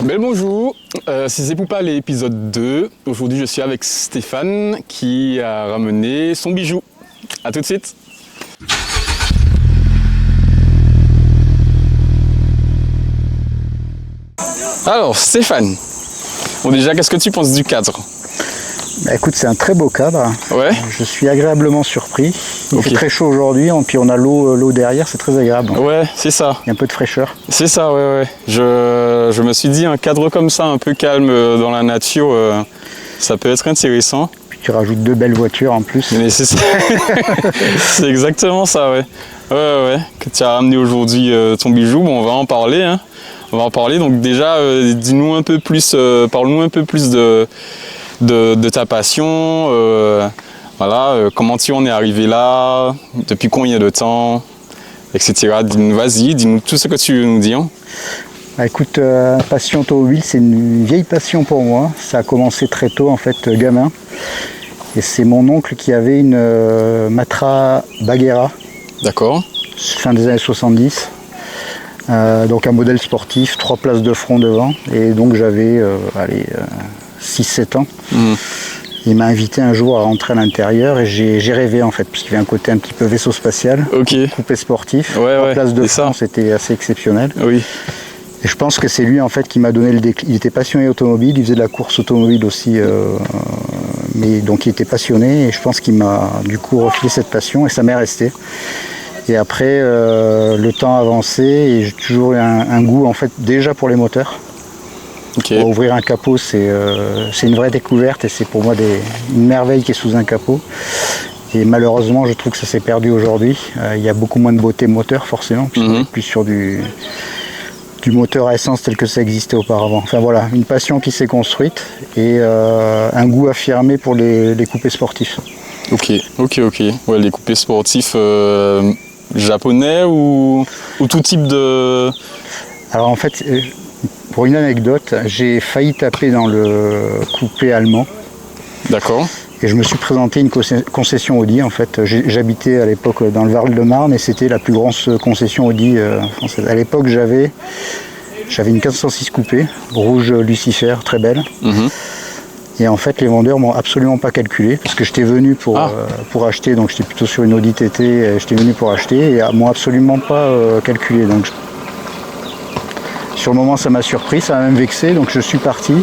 Bel bonjour, c'est Zepoupa l'épisode 2. Aujourd'hui je suis avec Stéphane qui a ramené son bijou. A tout de suite. Alors Stéphane, bon déjà qu'est-ce que tu penses du cadre? Bah, écoute, c'est un très beau cadre. Ouais. Je suis agréablement surpris. Il Ok. fait très chaud aujourd'hui, puis on a l'eau derrière, c'est très agréable. Ouais, c'est ça. Il y a un peu de fraîcheur. C'est ça, ouais. Je me suis dit un cadre comme ça, un peu calme dans la nature, ça peut être intéressant. Puis tu rajoutes 2 belles voitures en plus. Mais c'est ça. C'est exactement ça, ouais. Ouais. Que tu as ramené aujourd'hui ton bijou, bon, on va en parler, hein. On va en parler. Donc déjà, dis-nous un peu plus, parle-nous un peu plus de ta passion. Comment tu en es arrivé là, depuis combien de temps, etc. Vas-y, dis-nous tout ce que tu veux nous dire. Bah, écoute, passion automobile, c'est une vieille passion pour moi. Ça a commencé très tôt, en fait, gamin. Et c'est mon oncle qui avait une Matra Baguera, D'accord. fin des années 70. Donc un modèle sportif, 3 places de front devant. Et donc j'avais 6-7 ans. Il m'a invité un jour à rentrer à l'intérieur et j'ai rêvé en fait, parce qu'il y avait un côté un petit peu vaisseau spatial, Ok. coupé sportif, Ouais, 3 places de c'est front, ça. c'était assez exceptionnel. Oui. Et je pense que c'est lui en fait qui m'a donné le déclic. Il était passionné automobile, il faisait de la course automobile aussi, mais donc il était passionné et je pense qu'il m'a du coup refilé cette passion et ça m'est resté. Et après, le temps a avancé et j'ai toujours eu un goût en fait déjà pour les moteurs. Ok. Ouvrir un capot, c'est une vraie découverte et c'est pour moi une merveille qui est sous un capot. Et malheureusement, je trouve que ça s'est perdu aujourd'hui. Il y a beaucoup moins de beauté moteur forcément, puisqu'on est plus sur du moteur à essence tel que ça existait auparavant. Enfin voilà, une passion qui s'est construite et un goût affirmé pour les coupés sportifs. Ok. Ouais, les coupés sportifs japonais ou tout type de... Alors en fait, pour une anecdote, j'ai failli taper dans le coupé allemand. D'accord. Et je me suis présenté à une concession Audi. En fait, j'habitais à l'époque dans le Val-de-Marne et c'était la plus grosse concession Audi française. À l'époque, j'avais une 406 coupé, rouge Lucifer, très belle. Et en fait, les vendeurs m'ont absolument pas calculé parce que j'étais venu pour acheter, donc j'étais plutôt sur une Audi TT, et j'étais venu pour acheter et m'ont absolument pas calculé. Donc, sur le moment, ça m'a surpris, ça m'a même vexé, donc je suis parti.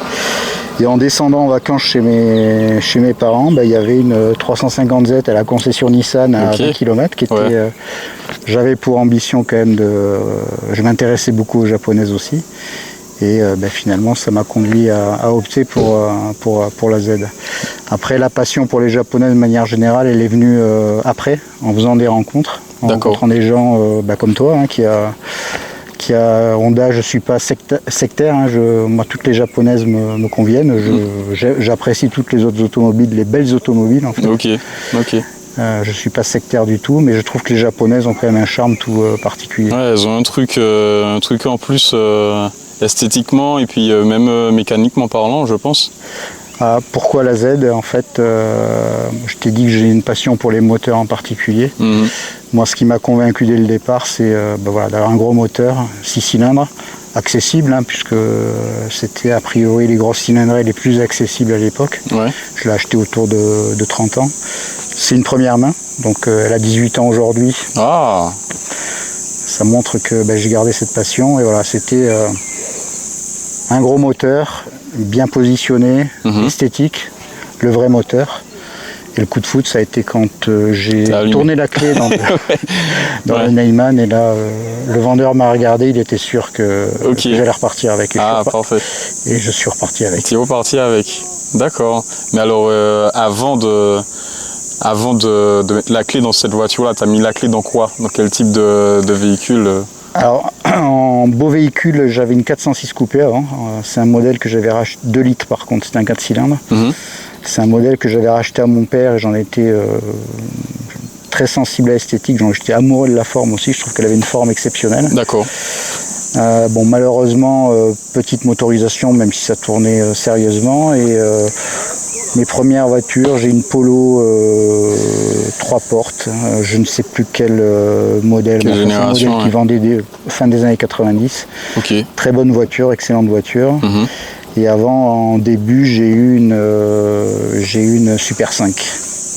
Et en descendant en vacances chez mes parents, il y avait une 350Z à la concession Nissan à 20 km qui était. J'avais pour ambition quand même je m'intéressais beaucoup aux japonaises aussi. Et finalement, ça m'a conduit à opter pour la Z. Après, la passion pour les japonaises de manière générale, elle est venue après, en faisant des rencontres, en rencontrant des gens comme toi, hein, qui a Honda. Je ne suis pas sectaire, hein, moi toutes les japonaises me conviennent, j'apprécie toutes les autres automobiles, les belles automobiles en fait. Ok. Je ne suis pas sectaire du tout, mais je trouve que les japonaises ont quand même un charme tout particulier. Ouais, elles ont un truc en plus esthétiquement et puis même mécaniquement parlant, je pense. Pourquoi la Z? En fait, je t'ai dit que j'ai une passion pour les moteurs en particulier. Moi, ce qui m'a convaincu dès le départ, c'est d'avoir un gros moteur, 6 cylindres, accessible, hein, puisque c'était a priori les grosses cylindrées les plus accessibles à l'époque. Ouais. Je l'ai acheté autour de 30 ans. C'est une première main, donc elle a 18 ans aujourd'hui. Ah. Ça montre que j'ai gardé cette passion. Et voilà, c'était un gros moteur, bien positionné, esthétique, le vrai moteur. Et le coup de foot, ça a été quand j'ai tourné la clé dans le Neyman. Et là, le vendeur m'a regardé, il était sûr que j'allais repartir avec. Parfait. Et je suis reparti avec. Tu es reparti avec. D'accord. Mais alors, avant de mettre la clé dans cette voiture-là, tu as mis la clé dans quoi? Dans quel type de véhicule? Alors, en beau véhicule, j'avais une 406 coupé avant. C'est un modèle que j'avais racheté, 2 litres par contre, c'était un 4 cylindres. C'est un modèle que j'avais racheté à mon père et j'en étais très sensible à l'esthétique. J'étais amoureux de la forme aussi, je trouve qu'elle avait une forme exceptionnelle. D'accord. Malheureusement, petite motorisation, même si ça tournait sérieusement. Et Mes premières voitures, j'ai une Polo 3 portes, je ne sais plus quel modèle, quelle génération, modèle qui vendait fin des années 90. Ok. Très bonne voiture, excellente voiture. Et avant, en début, j'ai eu une Super 5.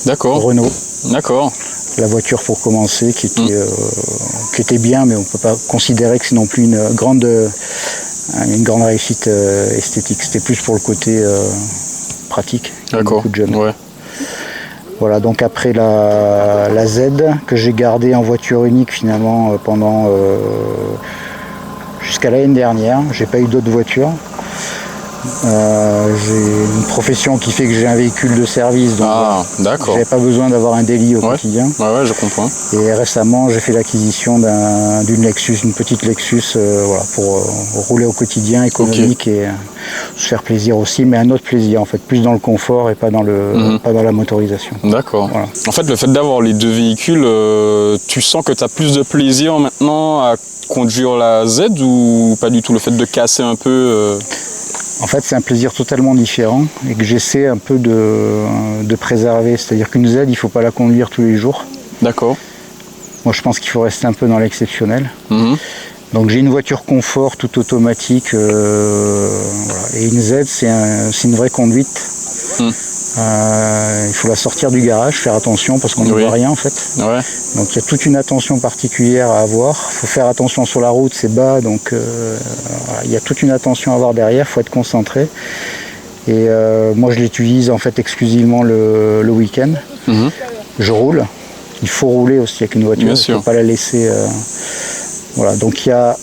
D'accord. Renault. D'accord. La voiture pour commencer, qui était bien, mais on ne peut pas considérer que c'est non plus une grande réussite esthétique. C'était plus pour le côté pratique. D'accord. Beaucoup de jeunes. Ouais. Voilà, donc après la Z, que j'ai gardée en voiture unique finalement pendant jusqu'à l'année dernière. J'ai pas eu d'autres voitures. J'ai une profession qui fait que j'ai un véhicule de service, donc d'accord. j'avais pas besoin d'avoir un daily au quotidien. Ouais, je comprends. Et récemment, j'ai fait l'acquisition d'une Lexus, une petite Lexus, pour rouler au quotidien, économique et se faire plaisir aussi, mais un autre plaisir en fait, plus dans le confort et pas dans la motorisation. D'accord. Voilà. En fait, le fait d'avoir les deux véhicules, tu sens que tu as plus de plaisir maintenant à conduire la Z ou pas du tout, le fait de casser un peu En fait, c'est un plaisir totalement différent et que j'essaie un peu de préserver. C'est-à-dire qu'une Z, il ne faut pas la conduire tous les jours. D'accord. Moi, je pense qu'il faut rester un peu dans l'exceptionnel. Donc, j'ai une voiture confort, toute automatique. Et une Z, c'est une vraie conduite. Il faut la sortir du garage, faire attention parce qu'on ne voit rien en fait. Ouais. Donc il y a toute une attention particulière à avoir. Il faut faire attention sur la route, c'est bas, donc il y a toute une attention à avoir derrière, il faut être concentré. Et moi je l'utilise en fait exclusivement le week-end. Je roule. Il faut rouler aussi avec une voiture, il ne faut pas la laisser. Voilà, donc il y a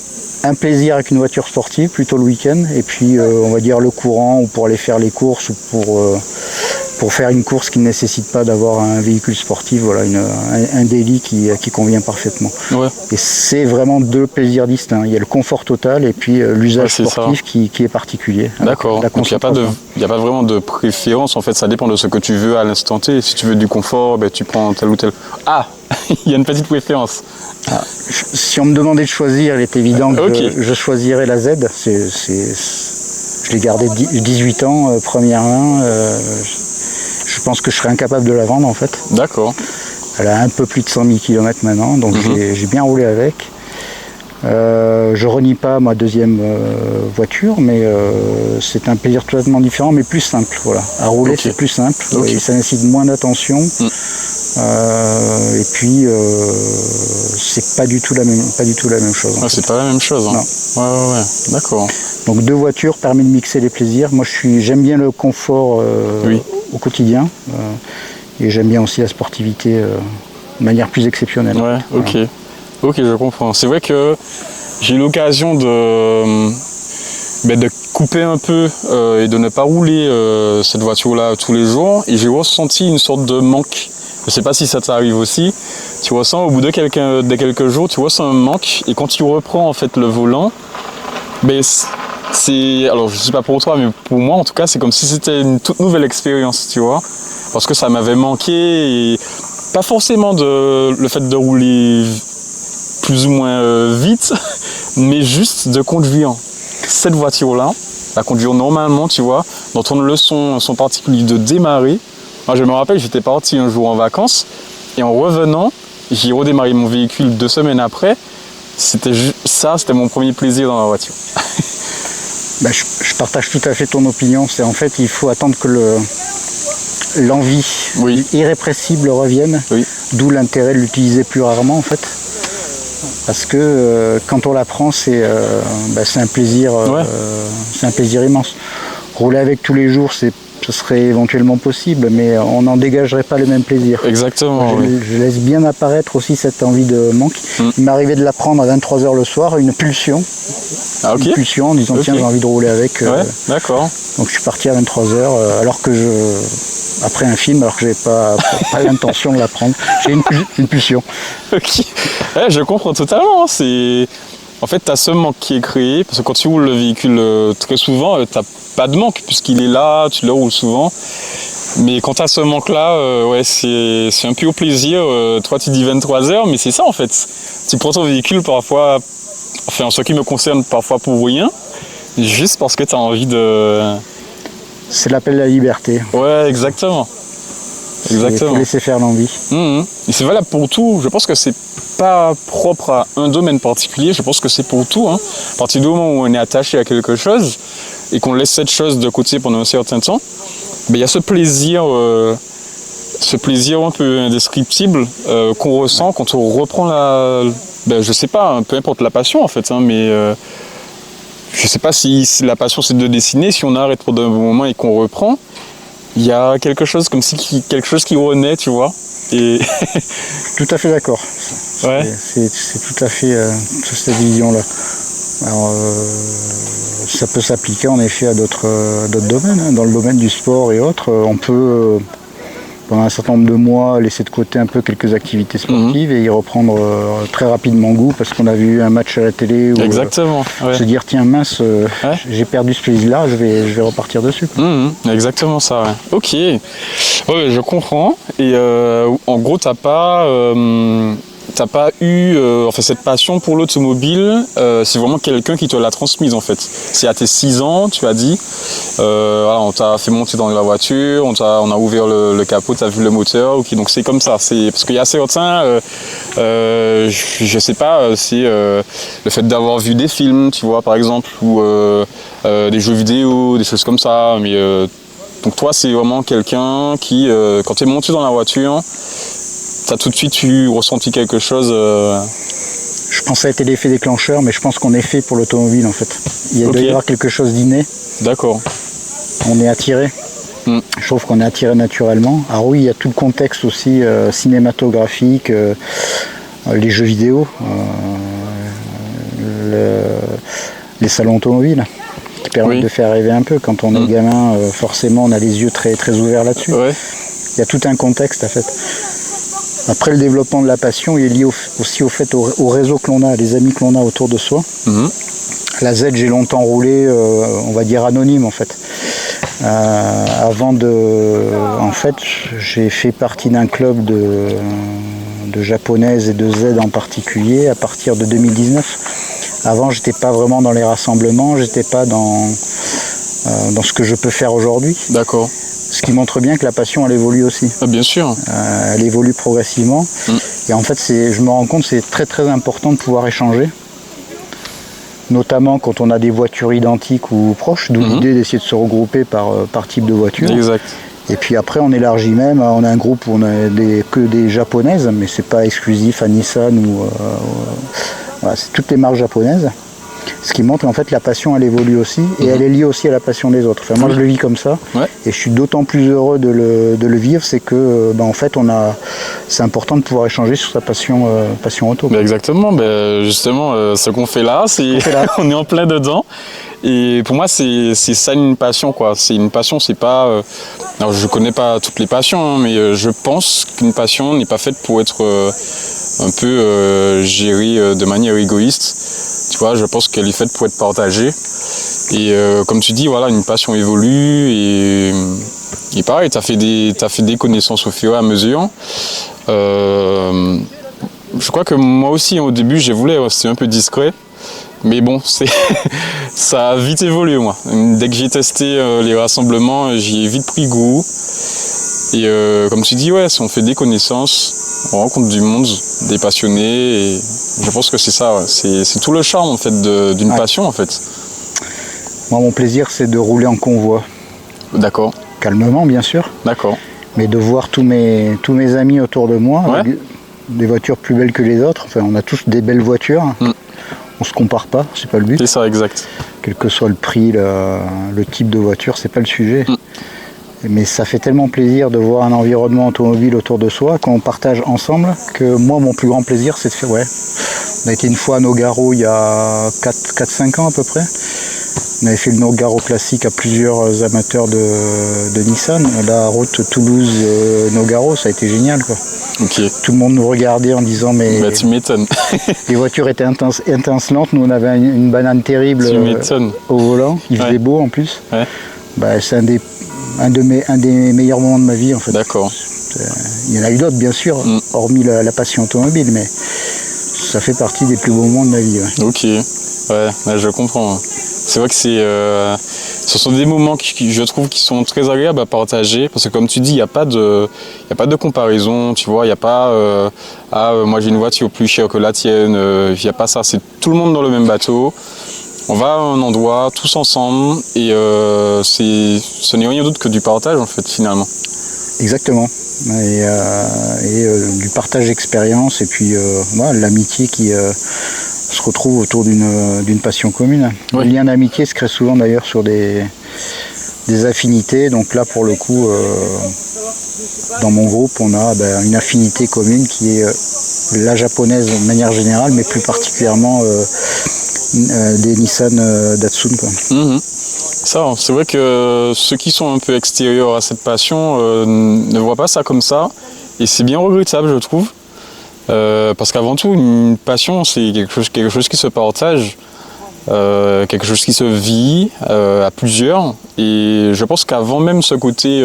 un plaisir avec une voiture sportive, plutôt le week-end, et puis on va dire le courant, ou pour aller faire les courses, ou pour faire une course qui ne nécessite pas d'avoir un véhicule sportif, voilà, un daily qui convient parfaitement. Ouais. Et c'est vraiment deux plaisirs distincts. Il y a le confort total et puis l'usage sportif qui est particulier. D'accord. Donc il n'y a pas vraiment de préférence, en fait, ça dépend de ce que tu veux à l'instant T. Si tu veux du confort, ben, tu prends tel ou tel. Ah, il y a une petite préférence. Si on me demandait de choisir, il est évident que je choisirais la Z. Je l'ai gardée 18 ans, première main. Je pense que je serais incapable de la vendre en fait. D'accord. Elle a un peu plus de 100 000 km maintenant, donc j'ai bien roulé avec. Je renie pas ma deuxième voiture, mais c'est un plaisir totalement différent, mais plus simple. Voilà. À rouler, c'est plus simple, et ça nécessite moins d'attention. Et puis, c'est pas du tout la même chose. Ah, c'est pas la même chose. Hein. Non. Ouais. D'accord. Donc deux voitures permet de mixer les plaisirs. Moi, j'aime bien le confort au quotidien, et j'aime bien aussi la sportivité de manière plus exceptionnelle. Ouais. Voilà. Ok, je comprends. C'est vrai que j'ai eu l'occasion de couper un peu et de ne pas rouler cette voiture-là tous les jours, et j'ai ressenti une sorte de manque. Je ne sais pas si ça t'arrive aussi. Tu ressens au bout de quelques jours, tu ressens un manque, et quand tu reprends en fait le volant, alors je ne sais pas pour toi, mais pour moi en tout cas, c'est comme si c'était une toute nouvelle expérience, tu vois, parce que ça m'avait manqué, et pas forcément le fait de rouler plus ou moins vite, mais juste de conduire cette voiture-là, la conduire normalement, tu vois, d'entendre le son particulier, de démarrer. Moi, je me rappelle, j'étais parti un jour en vacances, et en revenant, j'ai redémarré mon véhicule 2 semaines après. C'était mon premier plaisir dans la voiture. Je partage tout à fait ton opinion. C'est en fait, il faut attendre que l'envie irrépressible revienne, d'où l'intérêt de l'utiliser plus rarement en fait. Parce que quand on la prend, c'est un plaisir immense. Rouler avec tous les jours, ce serait éventuellement possible, mais on n'en dégagerait pas le même plaisir. Exactement. Je laisse bien apparaître aussi cette envie de manque. Il m'arrivait de la prendre à 23h le soir, une pulsion. Une pulsion en disant tiens, j'ai envie de rouler avec. D'accord. Donc je suis parti à 23h alors que après un film, alors que j'avais pas l'intention de la prendre. J'ai une pulsion. Ok. Ouais, je comprends totalement. En fait, tu as ce manque qui est créé, parce que quand tu roules le véhicule très souvent, tu n'as pas de manque, puisqu'il est là, tu le roules souvent. Mais quand tu as ce manque-là, c'est un pur plaisir. Toi, tu dis 23h, mais c'est ça en fait. Tu prends ton véhicule parfois, enfin en ce qui me concerne, parfois pour rien, juste parce que tu as envie de C'est l'appel à la liberté. Ouais, exactement. Il faut laisser faire l'envie. Et c'est valable pour tout. Je pense que c'est pas propre à un domaine particulier. Je pense que c'est pour tout. Hein. À partir du moment où on est attaché à quelque chose et qu'on laisse cette chose de côté pendant un certain temps, il y a ce plaisir un peu indescriptible qu'on ressent quand on reprend je sais pas, peu importe la passion en fait, hein, mais je sais pas si la passion c'est de dessiner, si on arrête pendant un bon moment et qu'on reprend, il y a quelque chose comme si quelque chose qui renaît, tu vois. Et tout à fait d'accord. Ouais. C'est tout à fait cette vision-là. Alors, ça peut s'appliquer en effet à d'autres domaines. Hein. Dans le domaine du sport et autres, on peut pendant un certain nombre de mois laisser de côté un peu quelques activités sportives et y reprendre très rapidement goût parce qu'on a vu un match à la télé ou exactement, se dire tiens mince j'ai perdu ce plaisir-là, je vais repartir dessus. Exactement ça, ouais. Ok, ouais, je comprends. Et en gros t'as pas eu cette passion pour l'automobile, c'est vraiment quelqu'un qui te l'a transmise en fait. C'est à tes 6 ans, tu as dit, on t'a fait monter dans la voiture, on a ouvert le capot, tu as vu le moteur, okay, donc c'est comme ça. Parce qu'il y a certains, je sais pas, c'est le fait d'avoir vu des films, tu vois, par exemple, ou des jeux vidéo, des choses comme ça. Mais donc toi, c'est vraiment quelqu'un qui, quand tu es monté dans la voiture, t'as tout de suite ressenti quelque chose Je pense que ça a été l'effet déclencheur, mais je pense qu'on est fait pour l'automobile en fait. Il doit y avoir quelque chose d'inné. D'accord. On est attiré. Je trouve qu'on est attiré naturellement. Alors oui, il y a tout le contexte aussi cinématographique, les jeux vidéo, les salons automobiles qui permettent de faire rêver un peu. Quand on est gamin, forcément on a les yeux très, très ouverts là-dessus. Ouais. Il y a tout un contexte en fait. Après, le développement de la passion il est lié aussi au réseau que l'on a, les amis que l'on a autour de soi. La Z, j'ai longtemps roulé, on va dire anonyme en fait. En fait, j'ai fait partie d'un club de japonaises et de Z en particulier à partir de 2019. Avant, j'étais pas vraiment dans les rassemblements, j'étais pas dans ce que je peux faire aujourd'hui. D'accord. Ce qui montre bien que la passion, elle évolue aussi. Ah, bien sûr. Elle évolue progressivement. Et en fait, je me rends compte que c'est très très important de pouvoir échanger. Notamment quand on a des voitures identiques ou proches, d'où l'idée d'essayer de se regrouper par type de voiture. Exact. Et puis après, on élargit même. On a un groupe où on a que des japonaises, mais c'est pas exclusif à Nissan voilà, c'est toutes les marques japonaises. Ce qui montre en fait la passion elle évolue aussi et elle est liée aussi à la passion des autres. Enfin, moi je le vis comme ça et je suis d'autant plus heureux de le vivre, c'est que en fait c'est important de pouvoir échanger sur sa passion auto. Exactement, justement ce qu'on fait là, on est en plein dedans. Et pour moi c'est ça une passion quoi. C'est une passion, c'est pas. Alors je connais pas toutes les passions, hein, mais je pense qu'une passion n'est pas faite pour être un peu gérée de manière égoïste. Tu vois, je pense qu'elle est faite pour être partagée. Et comme tu dis, voilà, une passion évolue et pareil, t'as fait des connaissances au fur et à mesure. Je crois que moi aussi, au début, j'ai voulu rester un peu discret. Mais bon, ça a vite évolué, moi. Dès que j'ai testé les rassemblements, j'y ai vite pris goût. Et comme tu dis, ouais, si on fait des connaissances, on rencontre du monde, des passionnés. Et je pense que c'est ça, ouais. C'est tout le charme en fait d'une passion en fait. Moi, mon plaisir, c'est de rouler en convoi. D'accord. Calmement, bien sûr. D'accord. Mais de voir tous mes amis autour de moi, avec des voitures plus belles que les autres. Enfin, on a tous des belles voitures. On se compare pas, c'est pas le but. C'est ça, exact. Quel que soit le prix, le type de voiture, c'est pas le sujet. Mais ça fait tellement plaisir de voir un environnement automobile autour de soi qu'on partage ensemble que moi, mon plus grand plaisir, c'est de faire. Ouais. On a été une fois à Nogaro il y a 4-5 ans à peu près. On avait fait le Nogaro classique à plusieurs amateurs de Nissan. La route Toulouse-Nogaro, ça a été génial, quoi. Okay. Tout le monde nous regardait en disant mais. Bah, tu m'étonnes. Les voitures étaient étincelantes. Nous, on avait une banane terrible au volant. Il faisait beau en plus. Ouais. Bah, c'est un des meilleurs moments de ma vie en fait. D'accord. Il y en a eu d'autres bien sûr, hormis la passion automobile, mais ça fait partie des plus beaux moments de ma vie. Ouais. Ok, ouais, je comprends. C'est vrai que ce sont des moments je trouve qui sont très agréables à partager parce que comme tu dis, il n'y a pas de comparaison, tu vois, il n'y a pas moi j'ai une voiture plus chère que la tienne, il n'y a pas ça, c'est tout le monde dans le même bateau. On va à un endroit tous ensemble et ce n'est rien d'autre que du partage en fait finalement. Exactement. Et du partage d'expérience et puis voilà, l'amitié qui se retrouve autour d'une passion commune. Oui. Le lien d'amitié se crée souvent d'ailleurs sur des affinités. Donc là pour le coup, dans mon groupe, on a une affinité commune qui est la japonaise de manière générale, mais plus particulièrement des Nissan Datsun, quoi. Mmh. Ça, c'est vrai que ceux qui sont un peu extérieurs à cette passion ne voient pas ça comme ça. Et c'est bien regrettable, je trouve. Parce qu'avant tout, une passion, c'est quelque chose qui se partage, quelque chose qui se vit à plusieurs. Et je pense qu'avant même ce côté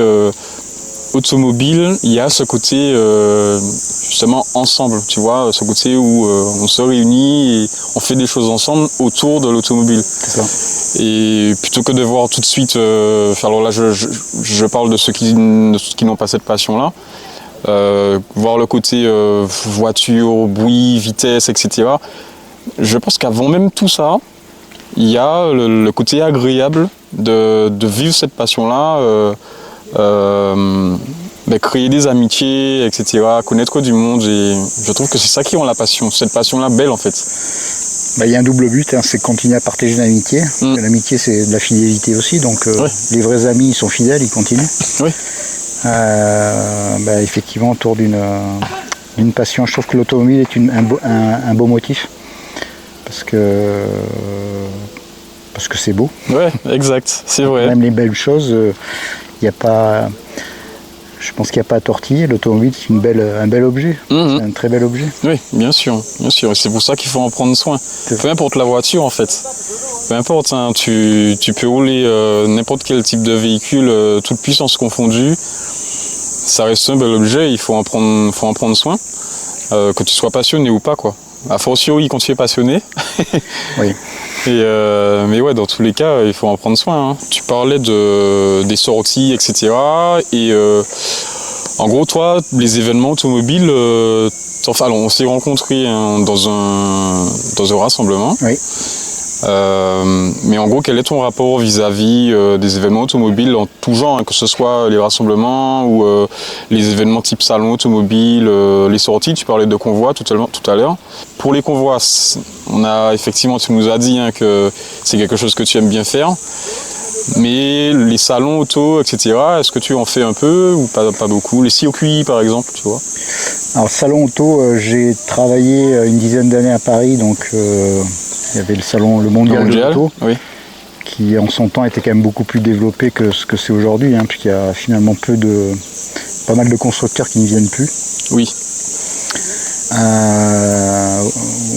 automobile, il y a ce côté justement ensemble, tu vois, ce côté où on se réunit et on fait des choses ensemble autour de l'automobile. C'est ça. Et plutôt que de voir tout de suite, alors là je parle de ceux qui n'ont pas cette passion-là, voir le côté voiture, bruit, vitesse, etc. Je pense qu'avant même tout ça, il y a le côté agréable de vivre cette passion-là, créer des amitiés, etc., connaître du monde. Et je trouve que c'est ça qui rend la passion, cette passion-là belle en fait. Il y a un double but, hein, c'est de continuer à partager une amitié. L'amitié, c'est de la fidélité aussi, donc oui. Les vrais amis, ils sont fidèles, ils continuent. Oui. Effectivement, autour d'une passion, je trouve que l'automobile est un beau motif, parce que c'est beau. Ouais, exact, c'est vrai. Même les belles choses, il n'y a pas... Je pense qu'il n'y a pas à tortiller. L'automobile, c'est un bel objet. C'est un très bel objet. Oui, bien sûr, bien sûr. Et c'est pour ça qu'il faut en prendre soin. Peu importe la voiture, en fait. Peu importe, hein, tu peux rouler n'importe quel type de véhicule, toute puissance confondue. Ça reste un bel objet, il faut en prendre soin. Que tu sois passionné ou pas, quoi. A fortiori quand tu es passionné. Oui. Mais ouais, dans tous les cas, il faut en prendre soin. Hein. Tu parlais des sorties, etc. Et en gros, toi, les événements automobiles, on s'est rencontrés dans un rassemblement. Oui. Mais en gros, quel est ton rapport vis-à-vis des événements automobiles en tout genre, hein, que ce soit les rassemblements ou les événements type salon automobile, les sorties? Tu parlais de convois tout à l'heure. Pour les convois, tu nous as dit, hein, que c'est quelque chose que tu aimes bien faire. Mais les salons auto, etc., est-ce que tu en fais un peu ou pas beaucoup? Les circuits, par exemple, tu vois? Alors, salon auto, j'ai travaillé une dizaine d'années à Paris, donc il y avait le mondial de l'auto, oui. Qui en son temps était quand même beaucoup plus développé que ce que c'est aujourd'hui, hein, puisqu'il y a finalement pas mal de constructeurs qui ne viennent plus. Oui.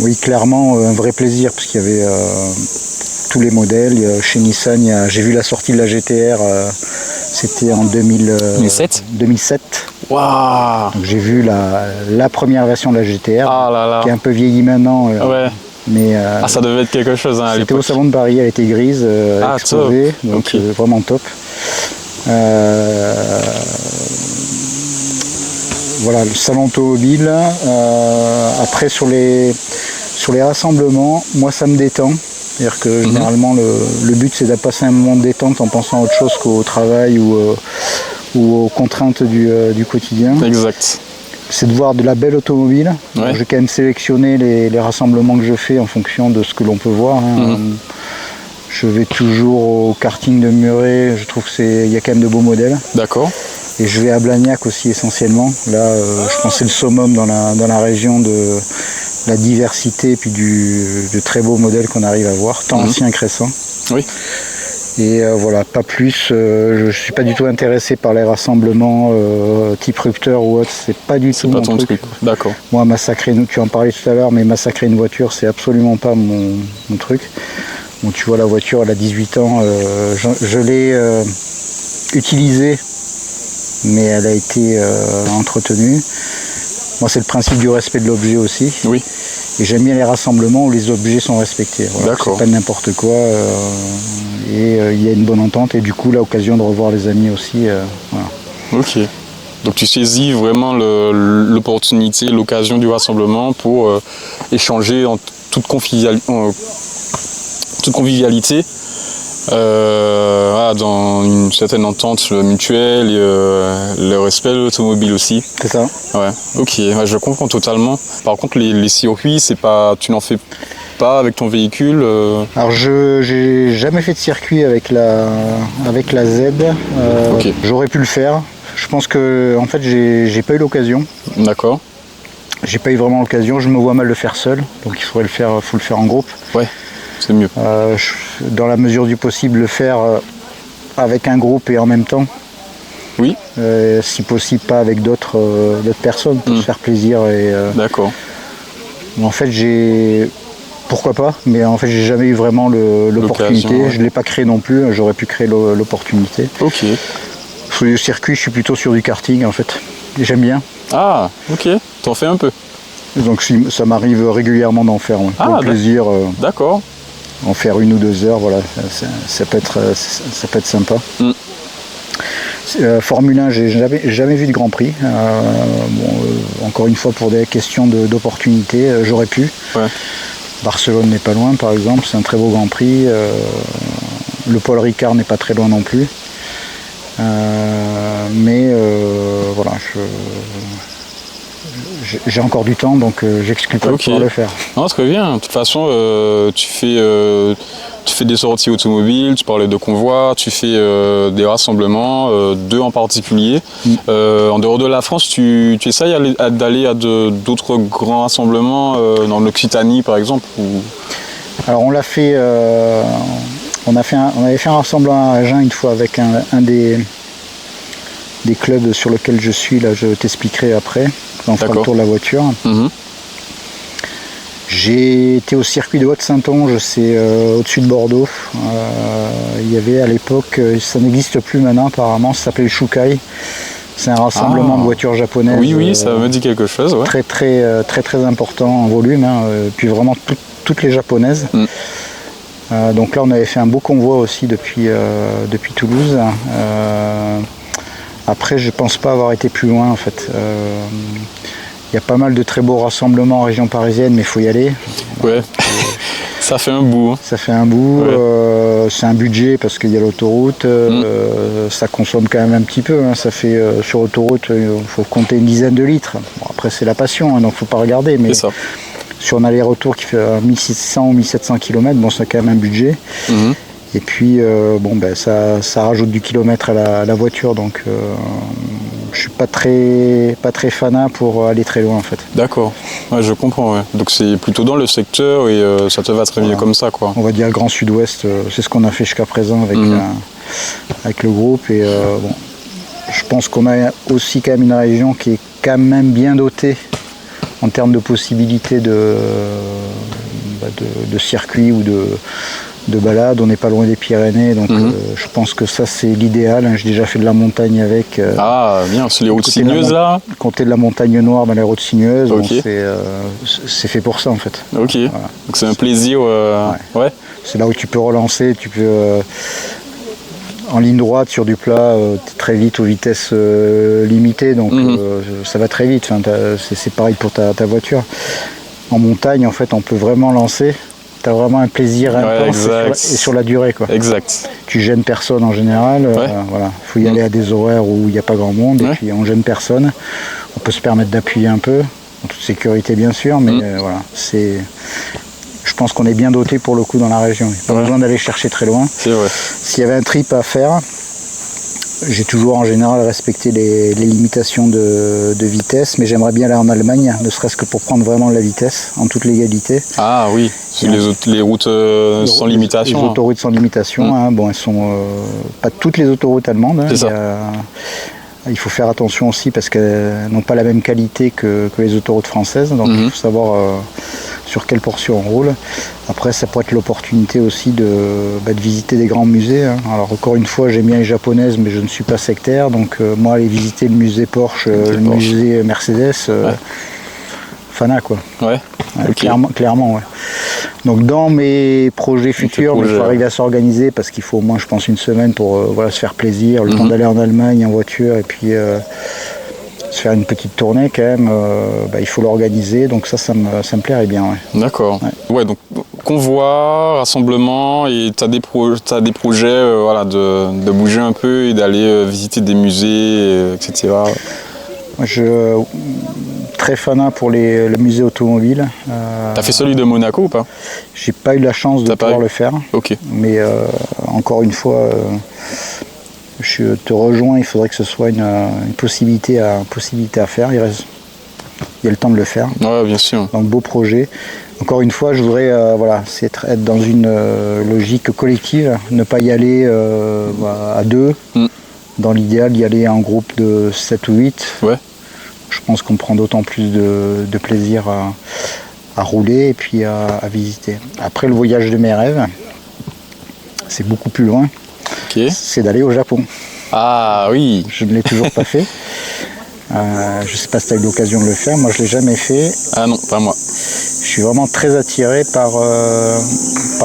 Oui, clairement, un vrai plaisir, parce qu'il y avait tous les modèles. Chez Nissan, j'ai vu la sortie de la GTR, c'était en 2007. Waouh. J'ai vu la première version de la GTR, qui est un peu vieillie maintenant. Ouais. Mais, ça devait être quelque chose, hein, à l'époque. C'était au salon de Paris, elle était grise, exposée, top. donc Okay. Vraiment top. Voilà, le salon automobile. Après, sur les rassemblements, moi ça me détend. C'est-à-dire que généralement le but c'est de passer un moment de détente en pensant à autre chose qu'au travail ou aux contraintes du quotidien. Exact. C'est de voir de la belle automobile. Ouais. J'ai quand même sélectionné les rassemblements que je fais en fonction de ce que l'on peut voir. Hein. Je vais toujours au karting de Muret, je trouve qu'il y a quand même de beaux modèles. D'accord. Et je vais à Blagnac aussi essentiellement. Là, je pense que c'est le summum dans la région de la diversité et puis de très beaux modèles qu'on arrive à voir, tant anciens que récents. Oui. Et voilà, pas plus. Je ne suis pas du tout intéressé par les rassemblements type rupteur ou autre. C'est pas du tout mon truc. D'accord. Moi, tu en parlais tout à l'heure, mais massacrer une voiture, c'est absolument pas mon truc. Bon, tu vois, la voiture, elle a 18 ans. Je l'ai utilisée, mais elle a été entretenue. Moi, c'est le principe du respect de l'objet aussi. Oui. Et j'aime bien les rassemblements où les objets sont respectés. Voilà, D'accord. c'est pas n'importe quoi. Et il y a une bonne entente. Et du coup, l'occasion de revoir les amis aussi. Voilà. Ok. Donc tu saisis vraiment l'opportunité, l'occasion du rassemblement pour échanger en toute convivialité, voilà, dans une certaine entente mutuelle et le respect de l'automobile aussi. C'est ça. Ouais, ok, ouais, je comprends totalement. Par contre, les circuits, c'est pas, tu n'en fais pas avec ton véhicule Alors j'ai jamais fait de circuit avec la Z. Ok. J'aurais pu le faire. Je pense que en fait j'ai pas eu l'occasion. D'accord. J'ai pas eu vraiment l'occasion. Je me vois mal le faire seul. Donc il faudrait faut le faire en groupe. Ouais, c'est mieux. Dans la mesure du possible, le faire avec un groupe et en même temps. Oui. Si possible pas avec d'autres personnes pour se faire plaisir. D'accord. En fait pourquoi pas, mais en fait j'ai jamais eu vraiment l'opportunité. Ouais. Je ne l'ai pas créé non plus, j'aurais pu créer l'opportunité. Ok. Sur le circuit, je suis plutôt sur du karting en fait. J'aime bien. Ah, ok. T'en fais un peu. Donc ça m'arrive régulièrement d'en faire. Ouais. Pour le plaisir, d'accord. en faire 1 ou 2 heures, voilà, ça peut être sympa. Formule 1, j'ai jamais vu de Grand Prix. Encore une fois, pour des questions d'opportunité, j'aurais pu. Ouais. Barcelone n'est pas loin, par exemple, c'est un très beau Grand Prix. Le Paul Ricard n'est pas très loin non plus. Mais voilà, j'ai encore du temps, donc j'exclus pas de pouvoir le faire. Non, très bien. De toute façon, tu fais des sorties automobiles, tu parlais de convois, tu fais des rassemblements, 2 en particulier. En dehors de la France, tu essayes d'aller à d'autres grands rassemblements, dans l'Occitanie par exemple Alors on l'a fait, on avait fait un rassemblement à Agen une fois avec un des clubs sur lequel je suis, là je t'expliquerai après, quand on fera le tour de la voiture. J'ai été au circuit de Haute-Saintonge, c'est au-dessus de Bordeaux. Il y avait à l'époque, ça n'existe plus maintenant apparemment, ça s'appelait le Shukai. C'est un rassemblement de voitures japonaises. Oui, ça me dit quelque chose. Ouais. Très important en volume, puis vraiment toutes les japonaises. Donc là on avait fait un beau convoi aussi depuis Toulouse. Après je pense pas avoir été plus loin en fait. Il y a pas mal de très beaux rassemblements en région parisienne, mais il faut y aller. Ouais, ça fait un bout. Hein. Ça fait un bout, ouais. C'est un budget parce qu'il y a l'autoroute, ça consomme quand même un petit peu. Hein. Ça fait, sur l'autoroute, il faut compter une dizaine de litres. Bon, après c'est la passion, hein, donc il ne faut pas regarder. Mais ça. Sur un aller-retour qui fait 1600 ou 1700 km, bon, c'est quand même un budget. Et puis ça rajoute du kilomètre à la voiture, donc je suis pas très fanat pour aller très loin en fait. D'accord, ouais, je comprends. Ouais. Donc c'est plutôt dans le secteur et ça te va très bien comme ça, quoi. On va dire Grand Sud-Ouest, c'est ce qu'on a fait jusqu'à présent avec le groupe. Et je pense qu'on a aussi quand même une région qui est quand même bien dotée en termes de possibilités de circuits ou de balade. On n'est pas loin des Pyrénées, donc je pense que ça c'est l'idéal. J'ai déjà fait de la montagne avec. Ah bien, c'est les routes sinueuses là. Compter de la montagne noire dans les routes sinueuses, okay. C'est fait pour ça en fait. Ok, voilà. Donc c'est un plaisir. Ouais. C'est là où tu peux relancer, tu peux en ligne droite sur du plat, très vite aux vitesses limitées, donc ça va très vite. Enfin, c'est pareil pour ta voiture. En montagne en fait on peut vraiment lancer. Tu as vraiment un plaisir intense et sur la durée. Quoi. Exact. Tu gênes personne en général. Voilà. Il faut y aller à des horaires où il n'y a pas grand monde et puis on gêne personne. On peut se permettre d'appuyer un peu, en toute sécurité bien sûr, mais voilà. Je pense qu'on est bien doté pour le coup dans la région. Il n'y a pas besoin d'aller chercher très loin. C'est vrai. S'il y avait un trip à faire, j'ai toujours en général respecté les limitations de vitesse, mais j'aimerais bien aller en Allemagne, ne serait-ce que pour prendre vraiment la vitesse en toute légalité. Ah oui, les routes sans limitation. Les autoroutes sans limitation, hein, bon, elles sont pas toutes les autoroutes allemandes. Hein, c'est ça. Il faut faire attention aussi parce qu'elles n'ont pas la même qualité que les autoroutes françaises, donc il faut savoir sur quelle portion on roule. Après, ça pourrait être l'opportunité aussi de visiter des grands musées. Hein. Alors encore une fois, j'aime bien les japonaises, mais je ne suis pas sectaire, donc moi aller visiter le musée Porsche, musée Mercedes, fanat quoi. Ouais. Ouais, Ok. clairement, ouais. Donc dans mes projets futurs, il faut arriver à s'organiser parce qu'il faut au moins, je pense, une semaine pour se faire plaisir, le temps d'aller en Allemagne en voiture et puis se faire une petite tournée quand même. Il faut l'organiser, donc ça me plairait bien. Ouais. D'accord. Ouais, donc convoi, rassemblement, et t'as des projets de bouger un peu et d'aller visiter des musées, etc. Très fanat pour le musée automobile. T'as fait celui de Monaco ou pas? J'ai pas eu la chance de pouvoir le faire. Ok. Mais encore une fois, je te rejoins, il faudrait que ce soit une possibilité à faire. Il y a le temps de le faire. Ouais, bien sûr. Donc beau projet. Encore une fois, je voudrais c'est être dans une logique collective, ne pas y aller à deux. Dans l'idéal, y aller en groupe de 7 ou 8. Ouais. Je pense qu'on prend d'autant plus de plaisir à rouler et puis à visiter. Après, le voyage de mes rêves, c'est beaucoup plus loin. Okay. C'est d'aller au Japon. Ah oui. Je ne l'ai toujours pas fait. Je ne sais pas si tu as eu l'occasion de le faire. Moi, je ne l'ai jamais fait. Ah non, pas moi. Je suis vraiment très attiré par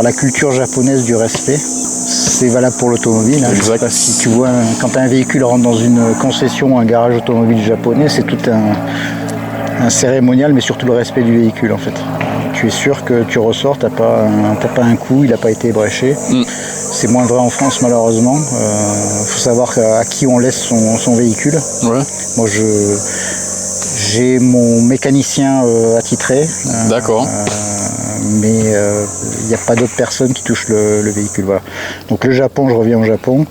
la culture japonaise du respect. C'est valable pour l'automobile. Hein. Je sais pas si tu vois, quand un véhicule rentre dans une concession ou un garage automobile japonais, c'est tout un cérémonial, mais surtout le respect du véhicule en fait. Tu es sûr que tu ressors, t'as pas un coup, il n'a pas été ébréché. C'est moins vrai en France malheureusement. Faut savoir à qui on laisse son véhicule. Ouais. Moi j'ai mon mécanicien attitré. D'accord. Mais il n'y a pas d'autres personnes qui touchent le véhicule. Voilà. Donc le Japon, je reviens au Japon.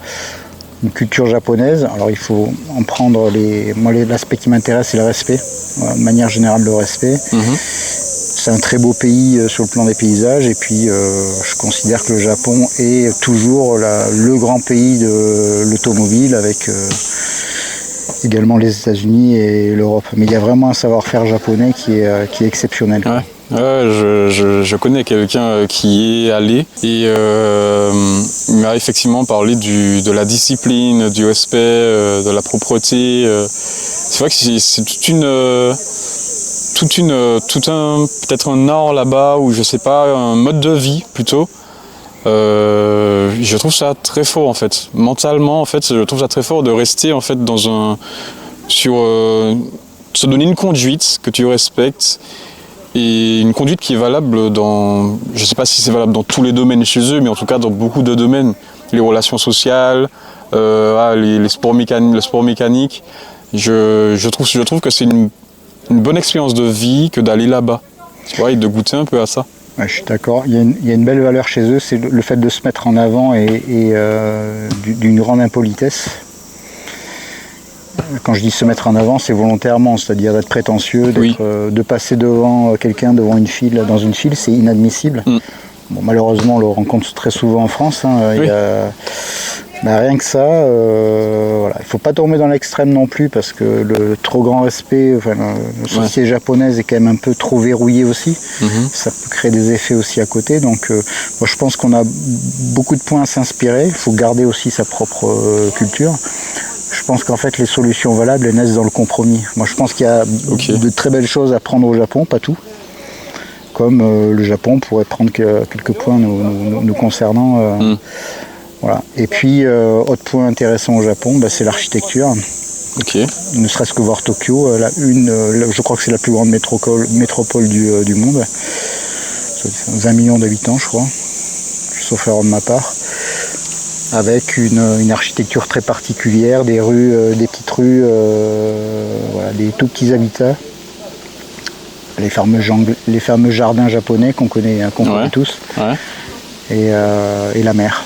Une culture japonaise. Alors il faut en prendre moi l'aspect qui m'intéresse, c'est le respect. Voilà, de manière générale, le respect. C'est un très beau pays sur le plan des paysages. Et puis je considère que le Japon est toujours le grand pays de l'automobile avec également les États-Unis et l'Europe. Mais il y a vraiment un savoir-faire japonais qui est exceptionnel. Ouais. Je connais quelqu'un qui y est allé et il m'a effectivement parlé de la discipline, du respect, de la propreté. C'est vrai que c'est peut-être un art là-bas, ou je sais pas, un mode de vie plutôt. Je trouve ça très fort en fait. Mentalement en fait, je trouve ça très fort de rester en fait se donner une conduite que tu respectes. Et une conduite qui est valable je ne sais pas si c'est valable dans tous les domaines chez eux, mais en tout cas dans beaucoup de domaines. Les relations sociales, les sports mécaniques, le sport mécanique. Je trouve que c'est une bonne expérience de vie que d'aller là-bas, tu vois, et de goûter un peu à ça. Ouais, je suis d'accord. Il y a une belle valeur chez eux, c'est le fait de se mettre en avant et d'une grande impolitesse. Quand je dis se mettre en avant, c'est volontairement, c'est-à-dire d'être prétentieux, de passer devant quelqu'un, devant une file, dans une file, c'est inadmissible. Bon, malheureusement, on le rencontre très souvent en France. Hein. Oui. Rien que ça, voilà. Il ne faut pas tomber dans l'extrême non plus, parce que le trop grand respect, la société japonaise est quand même un peu trop verrouillée aussi. Ça peut créer des effets aussi à côté. Donc, moi, je pense qu'on a beaucoup de points à s'inspirer. Il faut garder aussi sa propre culture. Je pense qu'en fait les solutions valables elles naissent dans le compromis. Moi je pense qu'il y a de très belles choses à prendre au Japon, pas tout. Comme le Japon pourrait prendre quelques points nous concernant. Voilà. Et puis autre point intéressant au Japon, c'est l'architecture. Ne serait-ce que voir Tokyo, je crois que c'est la plus grande métropole du monde. 20 millions d'habitants je crois, sauf erreur de ma part. Avec une architecture très particulière, des petites rues, des tout petits habitats, les fameux jardins japonais qu'on connaît tous, et la mer,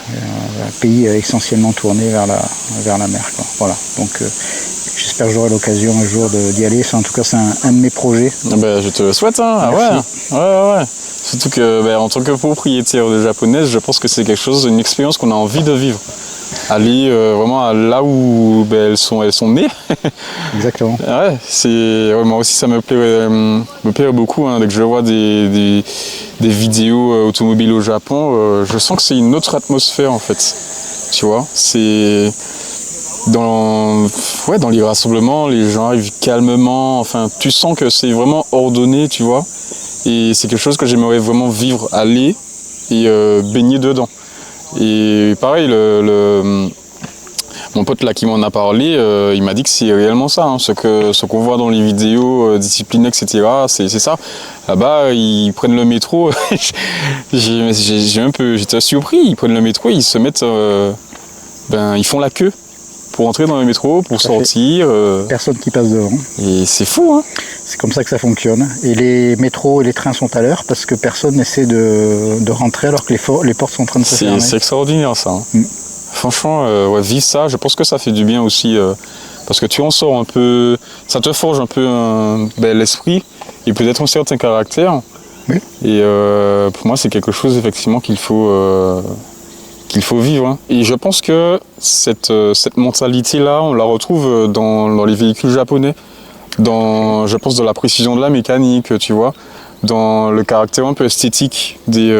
un pays essentiellement tourné vers la mer. Quoi. Voilà. Donc j'espère que j'aurai l'occasion un jour d'y aller. En tout cas, c'est un de mes projets. Je te le souhaite. Hein. Ouais. Surtout que en tant que propriétaire de japonaise, je pense que c'est une expérience qu'on a envie de vivre. Aller vraiment là où elles sont nées. Exactement. Moi aussi ça me plaît beaucoup. Hein, dès que je vois des vidéos automobiles au Japon, je sens que c'est une autre atmosphère en fait. Tu vois, c'est dans les rassemblements, les gens arrivent calmement. Enfin, tu sens que c'est vraiment ordonné, tu vois. Et c'est quelque chose que j'aimerais vraiment vivre, aller et baigner dedans. Et pareil, mon pote là qui m'en a parlé, il m'a dit que c'est réellement ça, hein, ce qu'on voit dans les vidéos, discipline, etc. C'est ça. Là-bas, ils prennent le métro. J'étais surpris. Ils prennent le métro, ils se mettent, ils font la queue pour entrer dans le métro, pour sortir. Personne qui passe devant. Et c'est fou, hein. C'est comme ça que ça fonctionne. Et les métros et les trains sont à l'heure parce que personne n'essaie de rentrer alors que les portes sont en train de se fermer. C'est extraordinaire ça. Hein. Franchement, vivre ça, je pense que ça fait du bien aussi parce que tu en sors un peu, ça te forge un peu l'esprit et peut-être un certain caractère. Oui. Et pour moi, c'est quelque chose effectivement qu'il faut vivre. Hein. Et je pense que cette mentalité-là, on la retrouve dans les véhicules japonais. Je pense dans la précision de la mécanique, tu vois, dans le caractère un peu esthétique des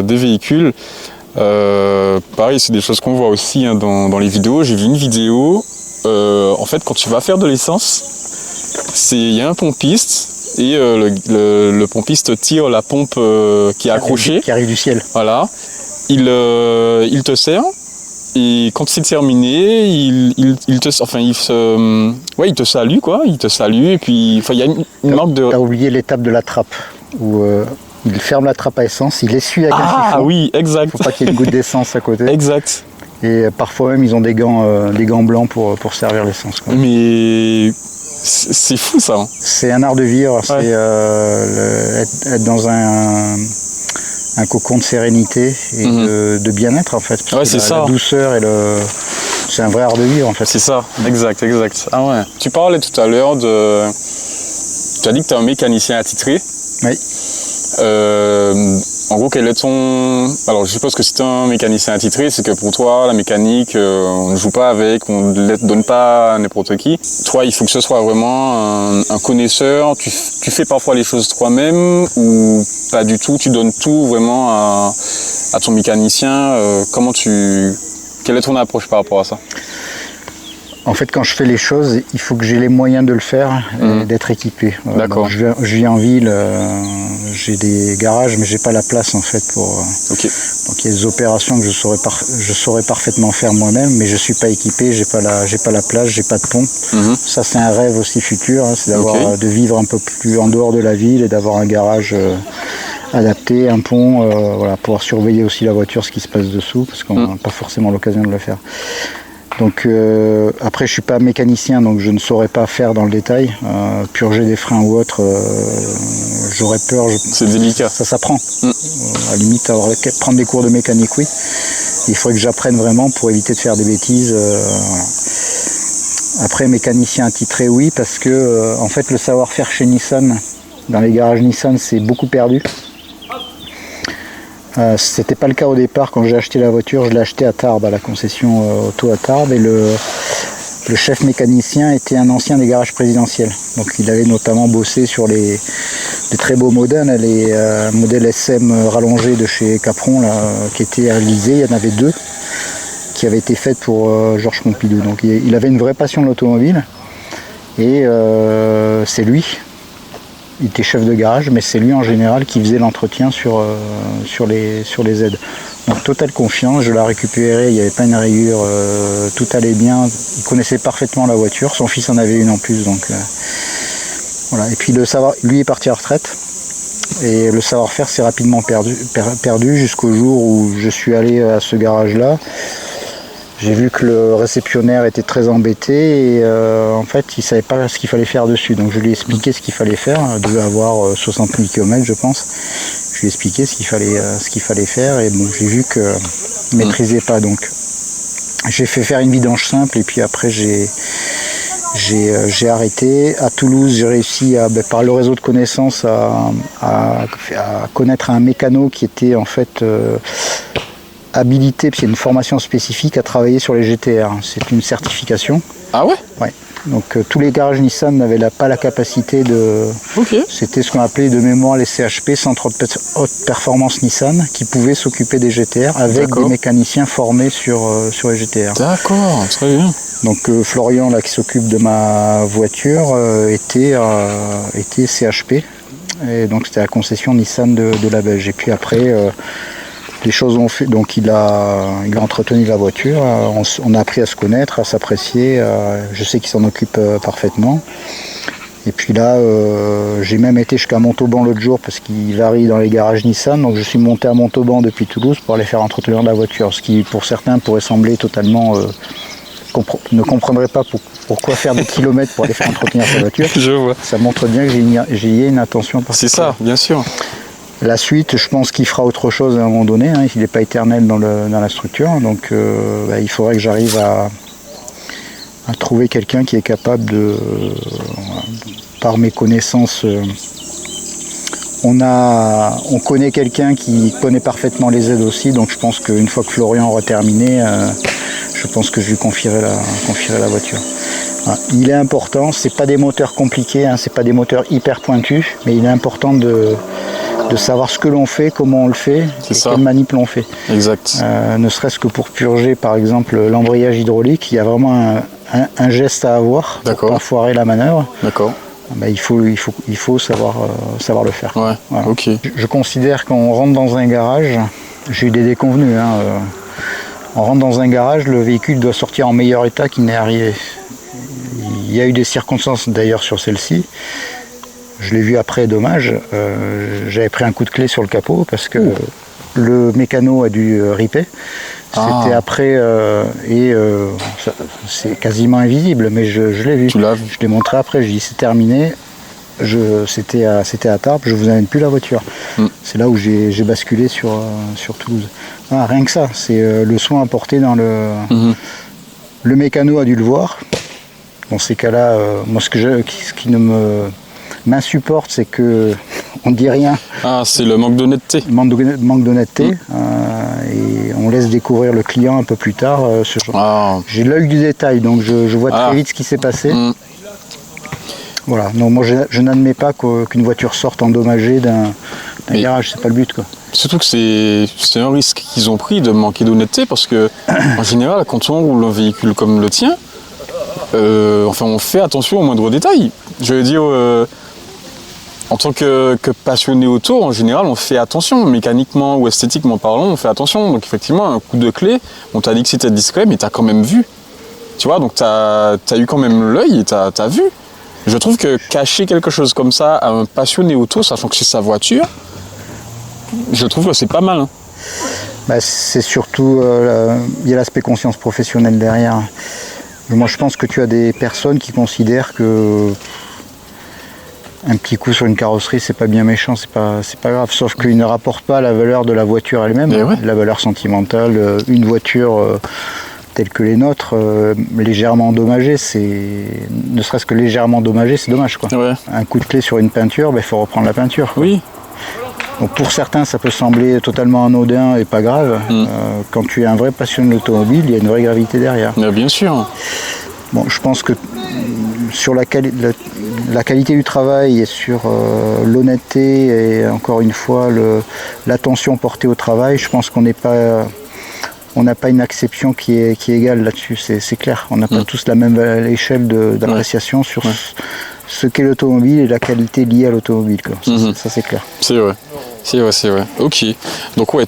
véhicules. Pareil, c'est des choses qu'on voit aussi hein, dans les vidéos. J'ai vu une vidéo, en fait, quand tu vas faire de l'essence, il y a un pompiste et le pompiste tire la pompe qui est accrochée. Qui arrive du ciel. Voilà. Il te sert. Et quand c'est terminé, il te salue, quoi. Il te salue, et puis il y a une marque de... T'as oublié l'étape de la trappe, où il ferme la trappe à essence, il essuie avec un chiffon. Ah oui, exact. Faut pas qu'il y ait une goutte d'essence à côté. Exact. Et parfois même, ils ont des gants blancs pour servir l'essence. Mais c'est fou, ça. Hein. C'est un art de vivre, ouais. C'est être dans un cocon de sérénité et de bien-être en fait. Ouais, c'est ça. La douceur et c'est un vrai art de vivre en fait. C'est ça, exact. Ah ouais. Tu parlais tout à l'heure de... Tu as dit que tu es un mécanicien attitré. Oui. En gros, quel est ton... Alors, je suppose que si tu es un mécanicien attitré, c'est que pour toi, la mécanique, on ne joue pas avec, on ne donne pas à n'importe qui. Toi, il faut que ce soit vraiment un connaisseur. Tu fais parfois les choses toi-même ou pas du tout. Tu donnes tout vraiment à ton mécanicien. Quelle est ton approche par rapport à ça ? En fait, quand je fais les choses, il faut que j'ai les moyens de le faire et d'être équipé. D'accord. Je vis en ville, j'ai des garages, mais j'ai pas la place en fait pour. Okay. Donc il y a des opérations que je saurais parfaitement faire moi-même, mais je suis pas équipé, j'ai pas la place, j'ai pas de pont. Ça c'est un rêve aussi futur, hein, c'est de vivre un peu plus en dehors de la ville et d'avoir un garage adapté, un pont, pouvoir surveiller aussi la voiture, ce qui se passe dessous, parce qu'on n'a pas forcément l'occasion de le faire. Donc après je suis pas mécanicien donc je ne saurais pas faire dans le détail, purger des freins ou autre, j'aurais peur. C'est délicat. Ça s'apprend. À la limite prendre des cours de mécanique oui. Il faudrait que j'apprenne vraiment pour éviter de faire des bêtises. Voilà. Après mécanicien attitré oui parce que en fait le savoir-faire chez Nissan, dans les garages Nissan c'est beaucoup perdu. C'était pas le cas au départ quand j'ai acheté la voiture, je l'ai acheté à Tarbes, à la concession auto à Tarbes et le chef mécanicien était un ancien des garages présidentiels. Donc il avait notamment bossé sur des très beaux modèles, les modèles SM rallongés de chez Capron là, qui étaient réalisés, il y en avait 2 qui avaient été faites pour Georges Pompidou. Donc il avait une vraie passion de l'automobile et c'est lui. Il était chef de garage, mais c'est lui en général qui faisait l'entretien sur les aides. Donc totale confiance, je l'ai récupéré, il n'y avait pas une rayure, tout allait bien. Il connaissait parfaitement la voiture, son fils en avait une en plus. Donc, voilà. Et puis lui est parti à la retraite et le savoir-faire s'est rapidement perdu jusqu'au jour où je suis allé à ce garage-là. J'ai vu que le réceptionnaire était très embêté et en fait il ne savait pas ce qu'il fallait faire dessus. Donc je lui ai expliqué ce qu'il fallait faire. Il devait avoir 60 000 km je pense. Je lui ai expliqué ce qu'il fallait faire et bon, j'ai vu qu'il ne maîtrisait pas. Donc j'ai fait faire une vidange simple et puis après j'ai arrêté. À Toulouse, j'ai réussi par le réseau de connaissances à connaître un mécano qui était en fait habilité, puis il y a une formation spécifique à travailler sur les GTR. C'est une certification. Ah ouais ? Ouais. Donc tous les garages Nissan n'avaient pas la capacité de... Okay. C'était ce qu'on appelait de mémoire les CHP, Centre de Haute Performance Nissan, qui pouvaient s'occuper des GTR avec des mécaniciens formés sur les GTR. D'accord, très bien. Donc Florian là, qui s'occupe de ma voiture était CHP. Et donc c'était la concession Nissan de la Belge. Et puis après, les choses ont fait. Donc il a entretenu la voiture. On a appris à se connaître, à s'apprécier. Je sais qu'il s'en occupe parfaitement. Et puis là, j'ai même été jusqu'à Montauban l'autre jour parce qu'il varie dans les garages Nissan. Donc je suis monté à Montauban depuis Toulouse pour aller faire entretenir la voiture. Ce qui pour certains pourrait sembler totalement... ne comprendraient pas pourquoi faire des kilomètres pour aller faire entretenir sa voiture. Je vois. Ça montre bien que j'ai une attention particulière. C'est ça, bien sûr. La suite, je pense qu'il fera autre chose à un moment donné. Hein. Il n'est pas éternel dans la structure. Donc il faudrait que j'arrive à trouver quelqu'un qui est capable de... par mes connaissances... on connaît quelqu'un qui connaît parfaitement les aides aussi. Donc je pense qu'une fois que Florian aura terminé... je pense que je lui confierai la voiture. Voilà. Il est important, c'est pas des moteurs compliqués, hein, c'est pas des moteurs hyper pointus, mais il est important de savoir ce que l'on fait, comment on le fait, et quelle manip l'on fait. Exact. Ne serait-ce que pour purger par exemple l'embrayage hydraulique, il y a vraiment un geste à avoir pour pas foirer la manœuvre. D'accord. Ben, il faut savoir le faire. Ouais, voilà. Ok. Je considère qu'on rentre dans un garage, j'ai eu des déconvenues, hein, on rentre dans un garage, le véhicule doit sortir en meilleur état qu'il n'est arrivé. Il y a eu des circonstances d'ailleurs sur celle-ci. Je l'ai vu après, dommage. J'avais pris un coup de clé sur le capot parce que le mécano a dû riper. C'était après c'est quasiment invisible, mais je l'ai vu. Tu l'as vu. Je l'ai montré après, je dis c'est terminé. C'était à Tarbes, je vous amène plus la voiture. C'est là où j'ai basculé sur Toulouse. Ah, rien que ça, c'est le soin apporté dans le mécano a dû le voir. Dans ces cas-là, moi ce qui ne m'insupporte, c'est que on dit rien. Ah, c'est le manque d'honnêteté. Manque d'honnêteté. Et on laisse découvrir le client un peu plus tard. J'ai l'œil du détail, donc je vois très vite ce qui s'est passé. Voilà, non, moi je n'admets pas qu'une voiture sorte endommagée d'un garage, c'est pas le but quoi. Surtout que c'est un risque qu'ils ont pris de manquer d'honnêteté parce que en général quand on roule un véhicule comme le tien, on fait attention aux moindres détails. Je veux dire, en tant que passionné auto, en général on fait attention, mécaniquement ou esthétiquement parlant, on fait attention. Donc effectivement un coup de clé, on t'a dit que c'était discret mais t'as quand même vu. Tu vois, donc t'as eu quand même l'œil et t'as vu. Je trouve que cacher quelque chose comme ça à un passionné auto, sachant que c'est sa voiture, je trouve que c'est pas mal. Hein. Bah, c'est surtout, il y a l'aspect conscience professionnelle derrière. Moi je pense que tu as des personnes qui considèrent que un petit coup sur une carrosserie c'est pas bien méchant, c'est pas grave, sauf qu'ils ne rapportent pas la valeur de la voiture elle-même, la valeur sentimentale, une voiture... telles que les nôtres, légèrement endommagées, ne serait-ce que légèrement endommagées, c'est dommage quoi. Ouais. Un coup de clé sur une peinture, il faut reprendre la peinture. Quoi. Oui. Donc pour certains, ça peut sembler totalement anodin et pas grave. Quand tu es un vrai passionné de l'automobile, il y a une vraie gravité derrière. Bien sûr. Bon, je pense que sur la qualité du travail et sur l'honnêteté et encore une fois l'attention portée au travail, je pense qu'on n'est pas... On n'a pas une acception qui est égale là-dessus, c'est clair. On n'a pas tous la même échelle d'appréciation sur ce qu'est l'automobile et la qualité liée à l'automobile. Ça c'est clair. C'est vrai. Ok. Donc ouais,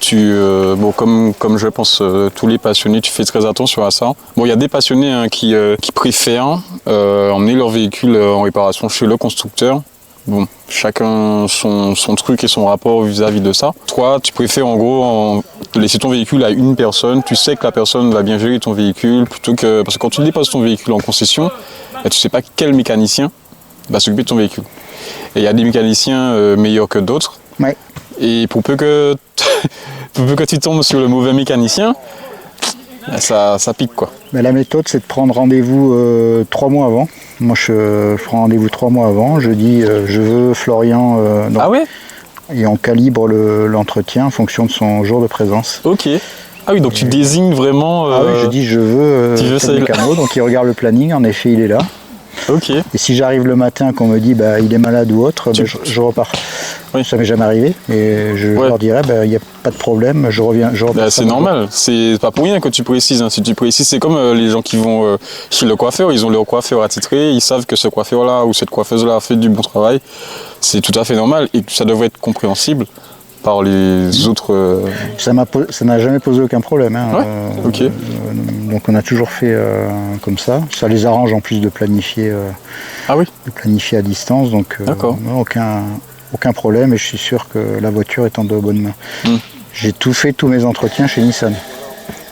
comme je pense tous les passionnés, tu fais très attention à ça. Bon, il y a des passionnés qui préfèrent emmener leur véhicule en réparation chez le constructeur. Bon, chacun son truc et son rapport vis-à-vis de ça. Toi, tu préfères en gros laisser ton véhicule à une personne. Tu sais que la personne va bien gérer ton véhicule plutôt que... Parce que quand tu déposes ton véhicule en concession, tu sais pas quel mécanicien va s'occuper de ton véhicule. Et il y a des mécaniciens meilleurs que d'autres. Ouais. Et pour peu que tu tombes sur le mauvais mécanicien, ça pique quoi. Mais la méthode c'est de prendre rendez-vous 3 mois avant. Moi je prends rendez-vous 3 mois avant, je dis je veux Florian. Ah ouais. Et on calibre l'entretien en fonction de son jour de présence. Ok. Ah oui, donc tu désignes vraiment... Ah oui, je dis je veux tel mécano, donc il regarde le planning, en effet il est là. Ok. Et si j'arrive le matin qu'on me dit bah, il est malade ou autre, je repars. Oui. Ça m'est jamais arrivé et je leur dirais bah, il n'y a pas de problème, je reviens. Bah, c'est normal, c'est pas pour rien que tu précises. Hein. Si tu précises, c'est comme les gens qui vont chez le coiffeur, ils ont leur coiffeur attitré, ils savent que ce coiffeur-là ou cette coiffeuse-là a fait du bon travail. C'est tout à fait normal et ça devrait être compréhensible par les autres. Ça n'a jamais posé aucun problème. Hein. Ouais. Ok. Donc on a toujours fait comme ça. Ça les arrange en plus de planifier. Ah oui. De planifier à distance, donc aucun problème. Et je suis sûr que la voiture est en de bonnes mains. J'ai fait tous mes entretiens chez Nissan.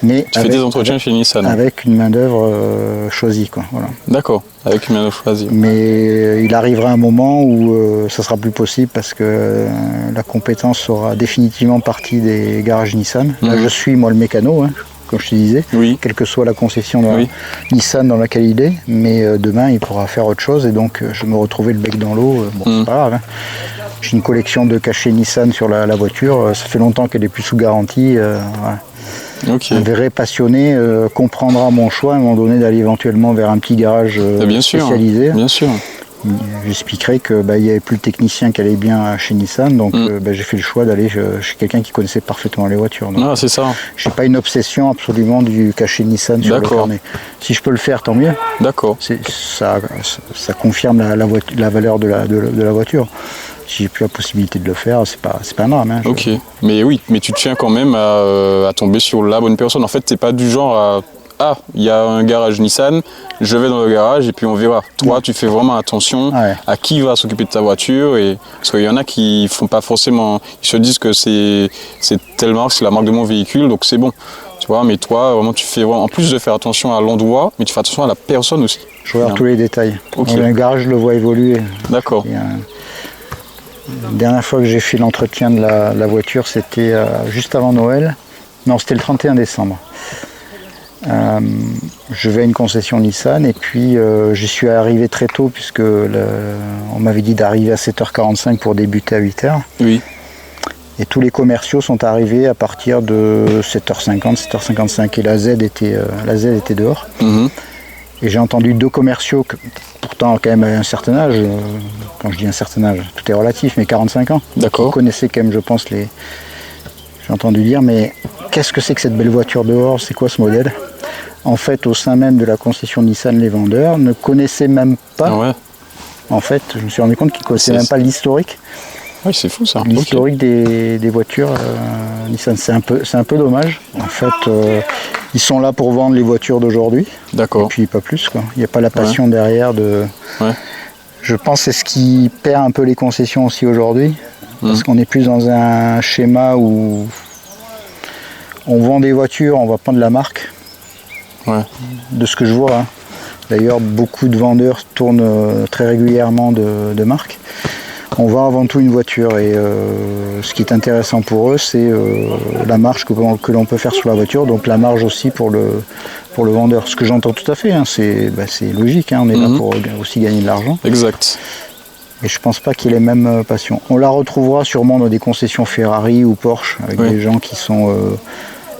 Mais tu fais des entretiens chez Nissan. Avec une main d'œuvre choisie, quoi. Voilà. D'accord, avec une main d'œuvre choisie. Mais il arrivera un moment où ça sera plus possible parce que la compétence sera définitivement partie des garages Nissan. Là, je suis moi le mécano, hein, comme je te disais, quelle que soit la concession de Nissan dans laquelle il est. Mais demain, il pourra faire autre chose et donc je me retrouvais le bec dans l'eau. Bon, c'est pas grave. Hein. J'ai une collection de cachets Nissan sur la voiture. Ça fait longtemps qu'elle est plus sous garantie. Voilà. Okay. Un vrai passionné comprendra mon choix à un moment donné d'aller éventuellement vers un petit garage spécialisé. Bien sûr. J'expliquerai qu'il n'y avait plus de technicien qui allait bien chez Nissan, donc j'ai fait le choix d'aller chez quelqu'un qui connaissait parfaitement les voitures. Donc, c'est ça. Je n'ai pas une obsession absolument du cachet Nissan sur le carnet. Si je peux le faire, tant mieux. D'accord. Ça confirme la valeur de la voiture. Si j'ai plus la possibilité de le faire, c'est pas un drame. Hein, ok, mais oui, mais tu tiens quand même à tomber sur la bonne personne. En fait, t'es pas du genre à il y a un garage Nissan, je vais dans le garage et puis on verra. Toi, tu fais vraiment attention à qui va s'occuper de ta voiture. Parce qu'il y en a qui font pas forcément, ils se disent que c'est telle marque, c'est la marque de mon véhicule, donc c'est bon. Tu vois, mais toi, vraiment, tu fais en plus de faire attention à l'endroit, mais tu fais attention à la personne aussi. Je regarde tous les détails. Okay. Dans le garage, je le vois évoluer. D'accord. La dernière fois que j'ai fait l'entretien de la voiture, c'était juste avant Noël. Non, c'était le 31 décembre. Je vais à une concession Nissan et puis j'y suis arrivé très tôt puisque on m'avait dit d'arriver à 7h45 pour débuter à 8h. Oui. Et tous les commerciaux sont arrivés à partir de 7h50, 7h55 et la Z était dehors. Et j'ai entendu deux commerciaux, pourtant quand même à un certain âge, quand je dis un certain âge, tout est relatif, mais 45 ans. D'accord. Qui connaissaient quand même, je pense, j'ai entendu dire, mais qu'est-ce que c'est que cette belle voiture dehors, c'est quoi ce modèle? En fait, au sein même de la concession Nissan, les vendeurs ne connaissaient même pas. Ah ouais. En fait, je me suis rendu compte qu'ils ne connaissaient même pas l'historique. Oui, c'est fou ça. L'historique des voitures Nissan, c'est un peu dommage. En fait, ils sont là pour vendre les voitures d'aujourd'hui. D'accord. Et puis pas plus, quoi. Il n'y a pas la passion derrière de. Ouais. Je pense que c'est ce qui perd un peu les concessions aussi aujourd'hui. Parce qu'on est plus dans un schéma où on vend des voitures, on va prendre la marque. Ouais. De ce que je vois. Hein. D'ailleurs, beaucoup de vendeurs tournent très régulièrement de marques. On vend avant tout une voiture et ce qui est intéressant pour eux, c'est la marge que l'on peut faire sur la voiture, donc la marge aussi pour le vendeur. Ce que j'entends tout à fait, hein, c'est logique, hein, on est là pour aussi gagner de l'argent. Exact. Et je pense pas qu'il ait les mêmes passions. On la retrouvera sûrement dans des concessions Ferrari ou Porsche, avec des gens qui sont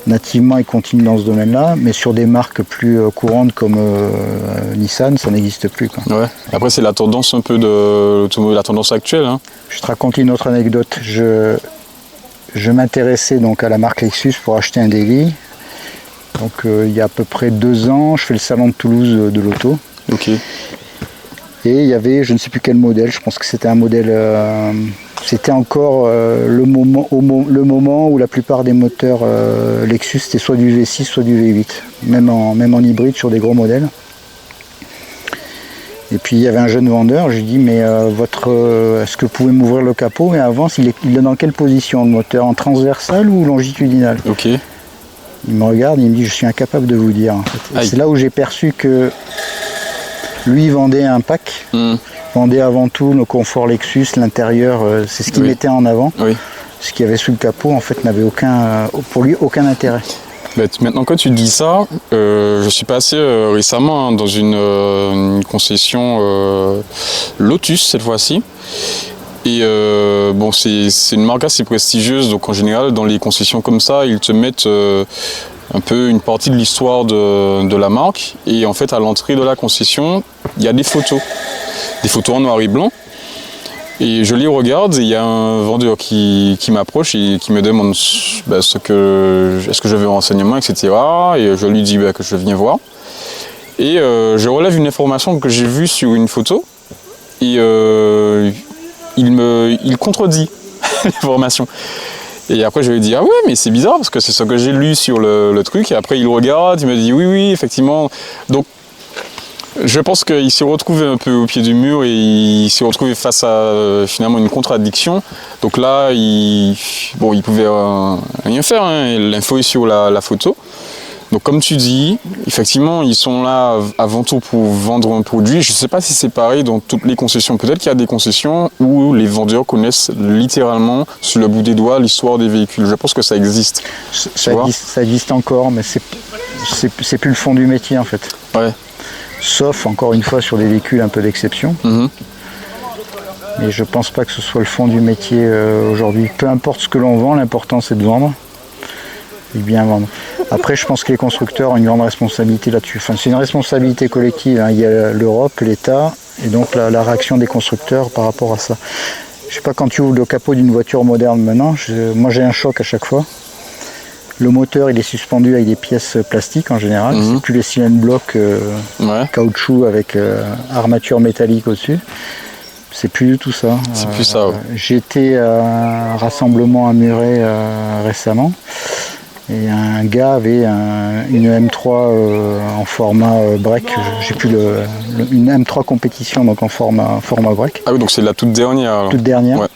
nativement, ils continuent dans ce domaine-là, mais sur des marques plus courantes comme Nissan, ça n'existe plus, quoi. Ouais. Après, c'est la tendance un peu de l'automobile, la tendance actuelle. Hein. Je te raconte une autre anecdote. Je m'intéressais donc à la marque Lexus pour acheter un Daily. Donc il y a à peu près 2 ans, je fais le salon de Toulouse de l'auto. Ok. Et il y avait, je ne sais plus quel modèle, je pense que c'était un modèle... c'était encore le moment où la plupart des moteurs Lexus, c'était soit du V6, soit du V8. Même en hybride sur des gros modèles. Et puis il y avait un jeune vendeur, je lui dis mais est-ce que vous pouvez m'ouvrir le capot? Mais avant, il est dans quelle position le moteur? En transversal ou longitudinal? Ok. Il me regarde, il me dit je suis incapable de vous dire. En fait. C'est là où j'ai perçu que lui vendait un pack, vendait avant tout le confort Lexus, l'intérieur, c'est ce qu'il mettait en avant. Oui. Ce qu'il y avait sous le capot en fait n'avait pour lui aucun intérêt. Maintenant que tu dis ça, je suis passé récemment dans une concession Lotus cette fois-ci. Et bon, c'est une marque assez prestigieuse, donc en général dans les concessions comme ça, ils te mettent un peu une partie de l'histoire de la marque. Et en fait à l'entrée de la concession, il y a des photos en noir et blanc. Et je les regarde et il y a un vendeur qui m'approche et qui me demande est-ce que je veux un renseignement, etc. Et je lui dis que je viens voir. Et je relève une information que j'ai vue sur une photo et il contredit l'information. Et après je lui dis ah ouais mais c'est bizarre parce que c'est ce que j'ai lu sur le truc. Et après il regarde, il me dit oui effectivement. Donc je pense qu'il s'est retrouvé un peu au pied du mur et il s'est retrouvé face à finalement une contradiction. Donc là, il pouvait rien faire, hein. L'info est sur la photo. Donc comme tu dis, effectivement, ils sont là avant tout pour vendre un produit. Je ne sais pas si c'est pareil dans toutes les concessions. Peut-être qu'il y a des concessions où les vendeurs connaissent littéralement sur le bout des doigts l'histoire des véhicules. Je pense que ça existe. Ça existe encore, mais c'est plus le fond du métier en fait. Ouais. Sauf, encore une fois, sur des véhicules un peu d'exception. Mais je pense pas que ce soit le fond du métier aujourd'hui. Peu importe ce que l'on vend, l'important c'est de vendre et bien vendre. Après, je pense que les constructeurs ont une grande responsabilité là-dessus. Enfin, c'est une responsabilité collective, hein. Il y a l'Europe, l'État, et donc la réaction des constructeurs par rapport à ça. Je sais pas, quand tu ouvres le capot d'une voiture moderne maintenant, moi j'ai un choc à chaque fois. Le moteur il est suspendu avec des pièces plastiques en général, c'est plus les cylindres blocs caoutchouc avec armature métallique au-dessus. C'est plus du tout ça. C'est plus ça. Ouais. J'ai été à un rassemblement à Muret récemment et un gars avait une M3 en format break. J'ai plus une M3 compétition donc en format break. Ah oui donc c'est la toute dernière. Alors. Toute dernière. Ouais.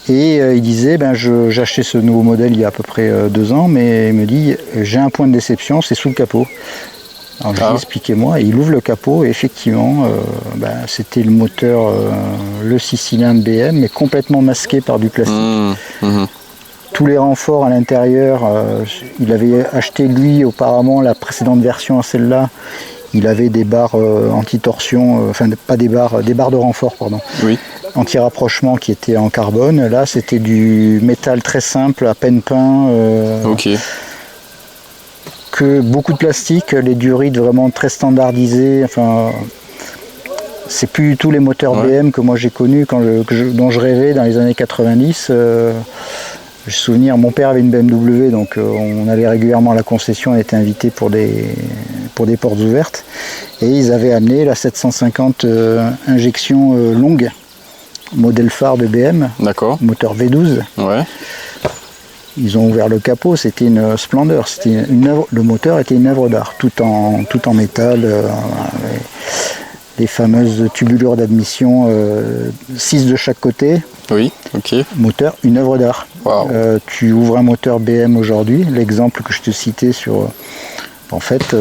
Et il disait, j'ai acheté ce nouveau modèle il y a à peu près 2 ans, mais il me dit, j'ai un point de déception, c'est sous le capot. Alors je lui dis, expliquez-moi, et il ouvre le capot, et effectivement, c'était le moteur, le 6 cylindres BM, mais complètement masqué par du plastique. Tous les renforts à l'intérieur, il avait acheté lui auparavant la précédente version à celle-là, il avait des barres anti-torsion, pas des barres de renfort, pardon. Oui. Anti-rapprochement qui était en carbone. Là, c'était du métal très simple, à peine peint. Que beaucoup de plastique, les durites vraiment très standardisées. Enfin, c'est plus du tout les moteurs BM que moi j'ai connus, dont je rêvais dans les années 90. J'ai souvenir, mon père avait une BMW, donc on allait régulièrement à la concession, on était invité pour des portes ouvertes. Et ils avaient amené la 750 injection longue. Modèle phare de BM, moteur V12. Ouais. Ils ont ouvert le capot, c'était une splendeur, le moteur était une œuvre d'art, tout en métal, les fameuses tubulures d'admission, 6 de chaque côté. Oui, ok. Moteur, une œuvre d'art. Wow. Tu ouvres un moteur BM aujourd'hui, l'exemple que je te citais sur... En fait,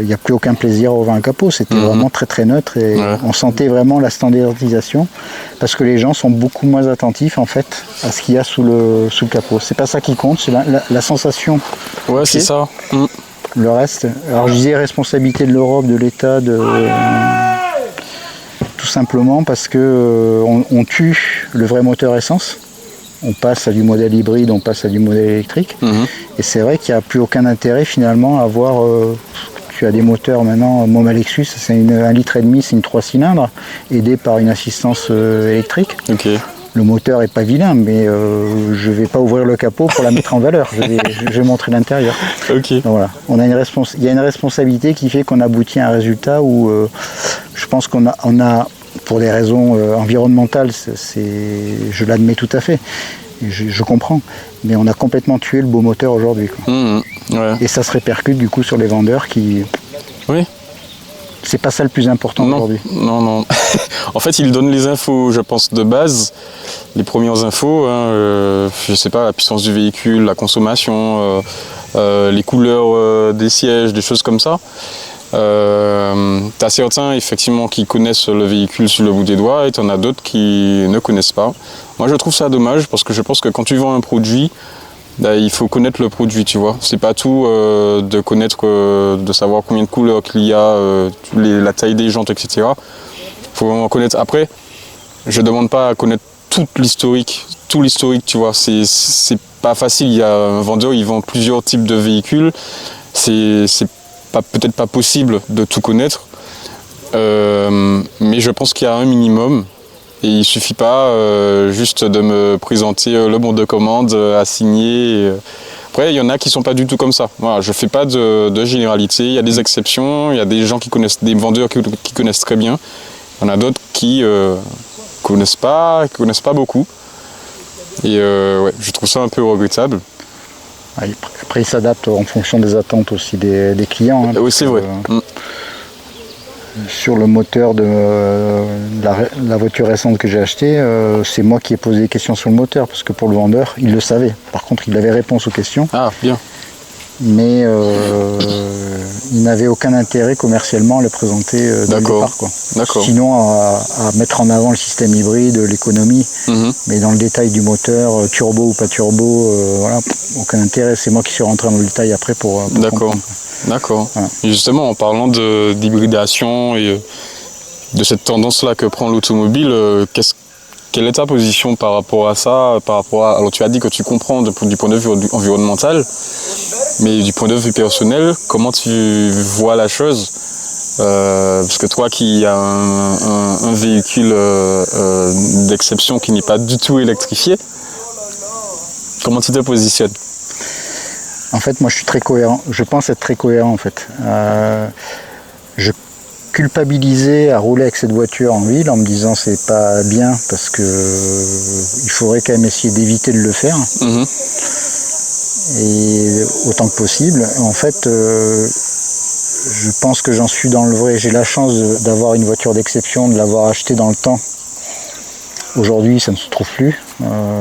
il n'y a plus aucun plaisir à ouvrir un capot. C'était vraiment très très neutre et on sentait vraiment la standardisation parce que les gens sont beaucoup moins attentifs en fait à ce qu'il y a sous le capot. C'est pas ça qui compte, c'est la sensation. Ouais, c'est ça. Le reste. Alors je disais responsabilité de l'Europe, de l'État, tout simplement parce que on tue le vrai moteur essence. On passe à du modèle hybride, on passe à du modèle électrique. Et c'est vrai qu'il n'y a plus aucun intérêt finalement à avoir... tu as des moteurs maintenant, mon Lexus, c'est 1,5 litre, c'est une 3 cylindres, aidé par une assistance électrique. Okay. Le moteur n'est pas vilain, mais je ne vais pas ouvrir le capot pour la mettre en valeur. Je vais montrer l'intérieur. Okay. Donc voilà. Il y a une responsabilité qui fait qu'on aboutit à un résultat où je pense qu'on a pour des raisons environnementales, je l'admets tout à fait, je comprends, mais on a complètement tué le beau moteur aujourd'hui. Et ça se répercute du coup sur les vendeurs qui... Oui. C'est pas ça le plus important aujourd'hui. Non. En fait, ils donnent les infos, je pense, de base, les premières infos, je sais pas, la puissance du véhicule, la consommation, les couleurs des sièges, des choses comme ça. T'as certains effectivement qui connaissent le véhicule sur le bout des doigts et t'en as d'autres qui ne connaissent pas. Moi je trouve ça dommage parce que je pense que quand tu vends un produit, il faut connaître le produit, tu vois. C'est pas tout de connaître, de savoir combien de couleurs qu'il y a, la taille des jantes, etc. Il faut vraiment connaître. Après, je demande pas à connaître tout l'historique, tu vois. C'est pas facile. Il y a un vendeur, il vend plusieurs types de véhicules. C'est peut-être pas possible de tout connaître. Mais je pense qu'il y a un minimum. Et il suffit pas juste de me présenter le bon de commande à signer. Après, il y en a qui sont pas du tout comme ça. Voilà, je fais pas de généralité. Il y a des exceptions. Il y a des gens qui connaissent, des vendeurs qui connaissent très bien. Il y en a d'autres qui connaissent pas beaucoup. Et ouais, je trouve ça un peu regrettable. Après, ils s'adaptent en fonction des attentes aussi des clients. Hein, oui, c'est vrai. Sur le moteur de la voiture récente que j'ai achetée, c'est moi qui ai posé des questions sur le moteur, parce que pour le vendeur, il le savait. Par contre, il avait réponse aux questions. Ah, bien. Mais il n'avait aucun intérêt commercialement à le présenter dès le départ, quoi. Sinon à mettre en avant le système hybride, l'économie, mais dans le détail du moteur, turbo ou pas turbo, voilà, aucun intérêt. C'est moi qui suis rentré dans le détail après pour comprendre. D'accord. Voilà. Et justement, en parlant d'hybridation et de cette tendance-là que prend l'automobile, quelle est ta position par rapport à ça, alors tu as dit que tu comprends du point de vue environnemental, mais du point de vue personnel, comment tu vois la chose parce que toi qui as un véhicule d'exception qui n'est pas du tout électrifié, comment tu te positionnes? En fait, moi je suis très cohérent, je pense être très cohérent en fait. Je culpabilisais à rouler avec cette voiture en ville en me disant c'est pas bien parce que il faudrait quand même essayer d'éviter de le faire. Et autant que possible. En fait, je pense que j'en suis dans le vrai. J'ai la chance d'avoir une voiture d'exception, de l'avoir achetée dans le temps. Aujourd'hui, ça ne se trouve plus.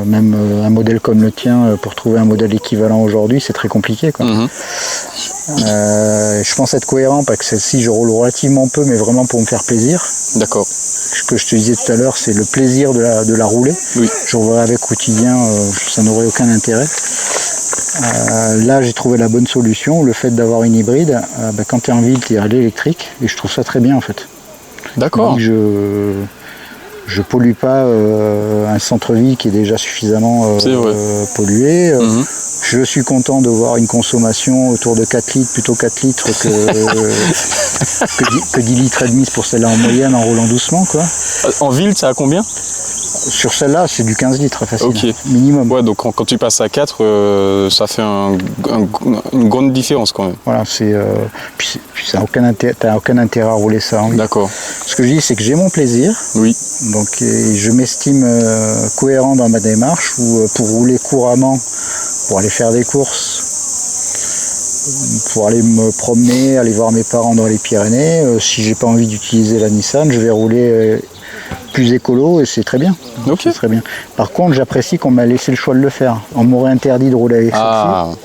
Même un modèle comme le tien, pour trouver un modèle équivalent aujourd'hui, c'est très compliqué, quoi. Je pense être cohérent parce que celle-ci, je roule relativement peu, mais vraiment pour me faire plaisir. D'accord. Ce que je te disais tout à l'heure, c'est le plaisir de la rouler. Oui. Je roulerai avec quotidien, ça n'aurait aucun intérêt. Là, j'ai trouvé la bonne solution. Le fait d'avoir une hybride, quand tu es en ville, tu es à l'électrique, et je trouve ça très bien en fait. D'accord. Je pollue pas un centre-ville qui est déjà suffisamment pollué. Je suis content de voir une consommation autour de 4 litres, plutôt 4 litres que 10 litres et demi pour celle-là en moyenne en roulant doucement, quoi. En ville, c'est à combien? Sur celle-là, c'est du 15 litres facile, minimum. Ouais, donc quand tu passes à 4, ça fait une grande différence quand même. Voilà, puis ça n'a aucun intérêt à rouler ça en ville. D'accord. Ce que je dis, c'est que j'ai mon plaisir. Oui. Donc, je m'estime cohérent dans ma démarche, ou pour rouler couramment, pour aller faire des courses, pour aller me promener, aller voir mes parents dans les Pyrénées. Si j'ai pas envie d'utiliser la Nissan, je vais rouler plus écolo et c'est très bien. Okay. C'est très bien. Par contre, j'apprécie qu'on m'a laissé le choix de le faire. On m'aurait interdit de rouler avec celle-ci.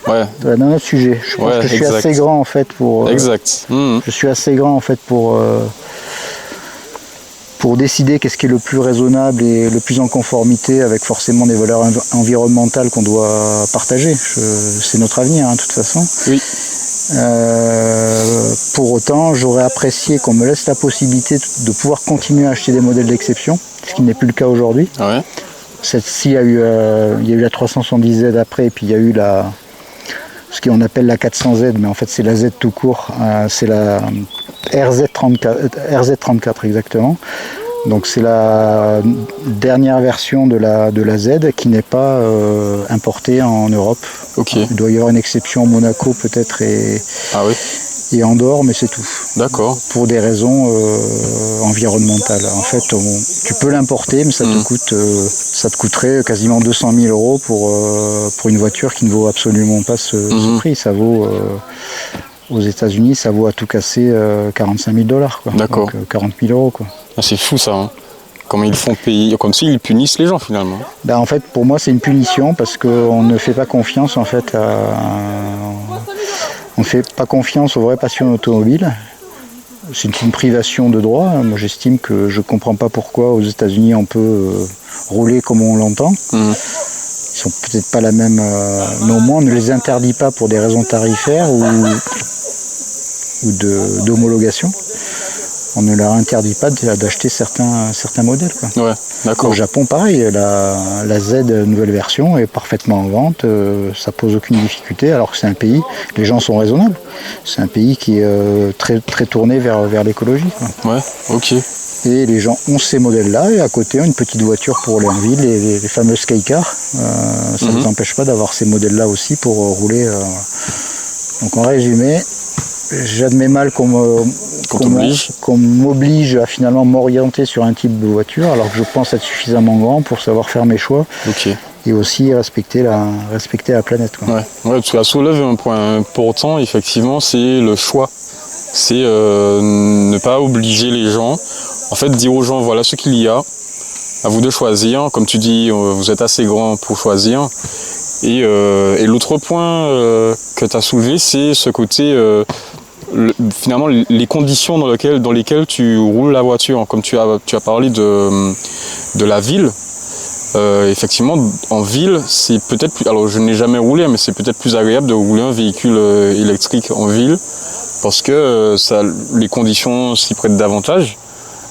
Ouais. Dans notre sujet. Je pense que je suis assez grand en fait pour. Exact. Je suis assez grand en fait pour décider qu'est-ce qui est le plus raisonnable et le plus en conformité avec forcément des valeurs environnementales qu'on doit partager. C'est notre avenir, de toute façon. Oui. Pour autant, j'aurais apprécié qu'on me laisse la possibilité de pouvoir continuer à acheter des modèles d'exception, ce qui n'est plus le cas aujourd'hui. Ouais. Celle-ci, il y a eu la 370Z après, et puis il y a eu ce qu'on appelle la 400Z, mais en fait c'est la Z tout court, c'est la RZ34 exactement. Donc c'est la dernière version de la Z qui n'est pas importée en Europe. Okay. Il doit y avoir une exception Monaco peut-être et Andorre, mais c'est tout. D'accord. Pour des raisons environnementales. En fait, tu peux l'importer, mais ça te coûterait quasiment 200 000 € pour une voiture qui ne vaut absolument pas ce prix. Ça vaut aux États-Unis, ça vaut à tout casser 45 000 $. D'accord. Donc 40 000 €. Ah, c'est fou ça. Comment ils font payer, comme s'ils punissent les gens finalement. En fait, pour moi, c'est une punition parce qu'on ne fait pas confiance en fait on ne fait pas confiance aux vrais passionnés automobiles. C'est une privation de droit. Moi, j'estime que je ne comprends pas pourquoi aux États-Unis on peut rouler comme on l'entend. Ils sont peut-être pas la même, mais au moins on ne les interdit pas pour des raisons tarifaires ou d'homologation. on ne leur interdit pas d'acheter certains modèles, quoi. Ouais, d'accord. Au Japon, pareil, la Z nouvelle version est parfaitement en vente, ça pose aucune difficulté, alors que c'est un pays, les gens sont raisonnables, c'est un pays qui est très, très tourné vers l'écologie, quoi. Ouais, ok. Et les gens ont ces modèles-là, et à côté, une petite voiture pour rouler en ville, les fameuses Skycar, ça ne les empêche pas d'avoir ces modèles-là aussi pour rouler. Donc en résumé, j'admets mal qu'on m'oblige à finalement m'orienter sur un type de voiture, alors que je pense être suffisamment grand pour savoir faire mes choix. Ok. Et aussi respecter la planète, quoi. Ouais, tu as soulevé un point important, effectivement, c'est le choix. C'est ne pas obliger les gens. En fait, dire aux gens, voilà ce qu'il y a, à vous de choisir. Comme tu dis, vous êtes assez grand pour choisir. Et l'autre point que tu as soulevé, c'est ce côté, finalement, les conditions dans lesquelles tu roules la voiture. Comme tu as parlé de la ville. Effectivement, en ville, c'est peut-être plus... Alors, je n'ai jamais roulé, mais c'est peut-être plus agréable de rouler un véhicule électrique en ville parce que les conditions s'y prêtent davantage.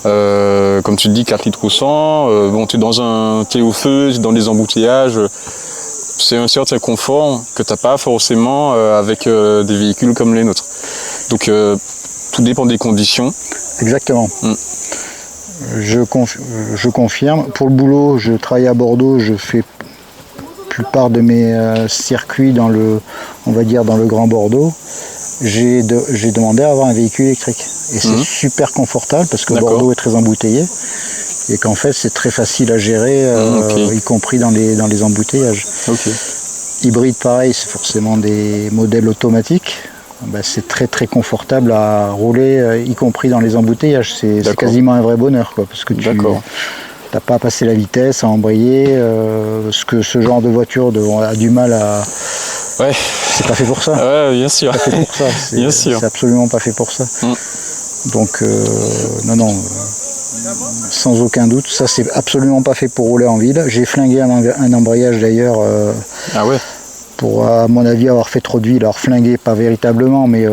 Comme tu te dis, 4 litres au 100, bon, t'es au feu, t'es dans des embouteillages. C'est un certain confort que tu n'as pas forcément avec des véhicules comme les nôtres. Donc, tout dépend des conditions. Exactement. Je confirme. Pour le boulot, je travaille à Bordeaux, je fais la plupart de mes circuits on va dire dans le Grand Bordeaux. J'ai demandé à avoir un véhicule électrique. Et c'est super confortable parce que Bordeaux est très embouteillé. Et qu'en fait, c'est très facile à gérer, y compris dans les embouteillages. Okay. Hybride, pareil, c'est forcément des modèles automatiques. C'est très très confortable à rouler, y compris dans les embouteillages. C'est quasiment un vrai bonheur, quoi, parce que tu n'as pas à passer la vitesse, à embrayer. Ce genre de voiture a du mal à... Ouais. C'est pas fait pour ça. Ouais, bien sûr. C'est pas fait pour ça. Bien sûr. C'est absolument pas fait pour ça. Donc, non. Sans aucun doute, ça c'est absolument pas fait pour rouler en ville. J'ai flingué un embrayage d'ailleurs. Ah ouais. Pour, à mon avis, avoir fait trop d'huile. Alors flingué, pas véritablement, mais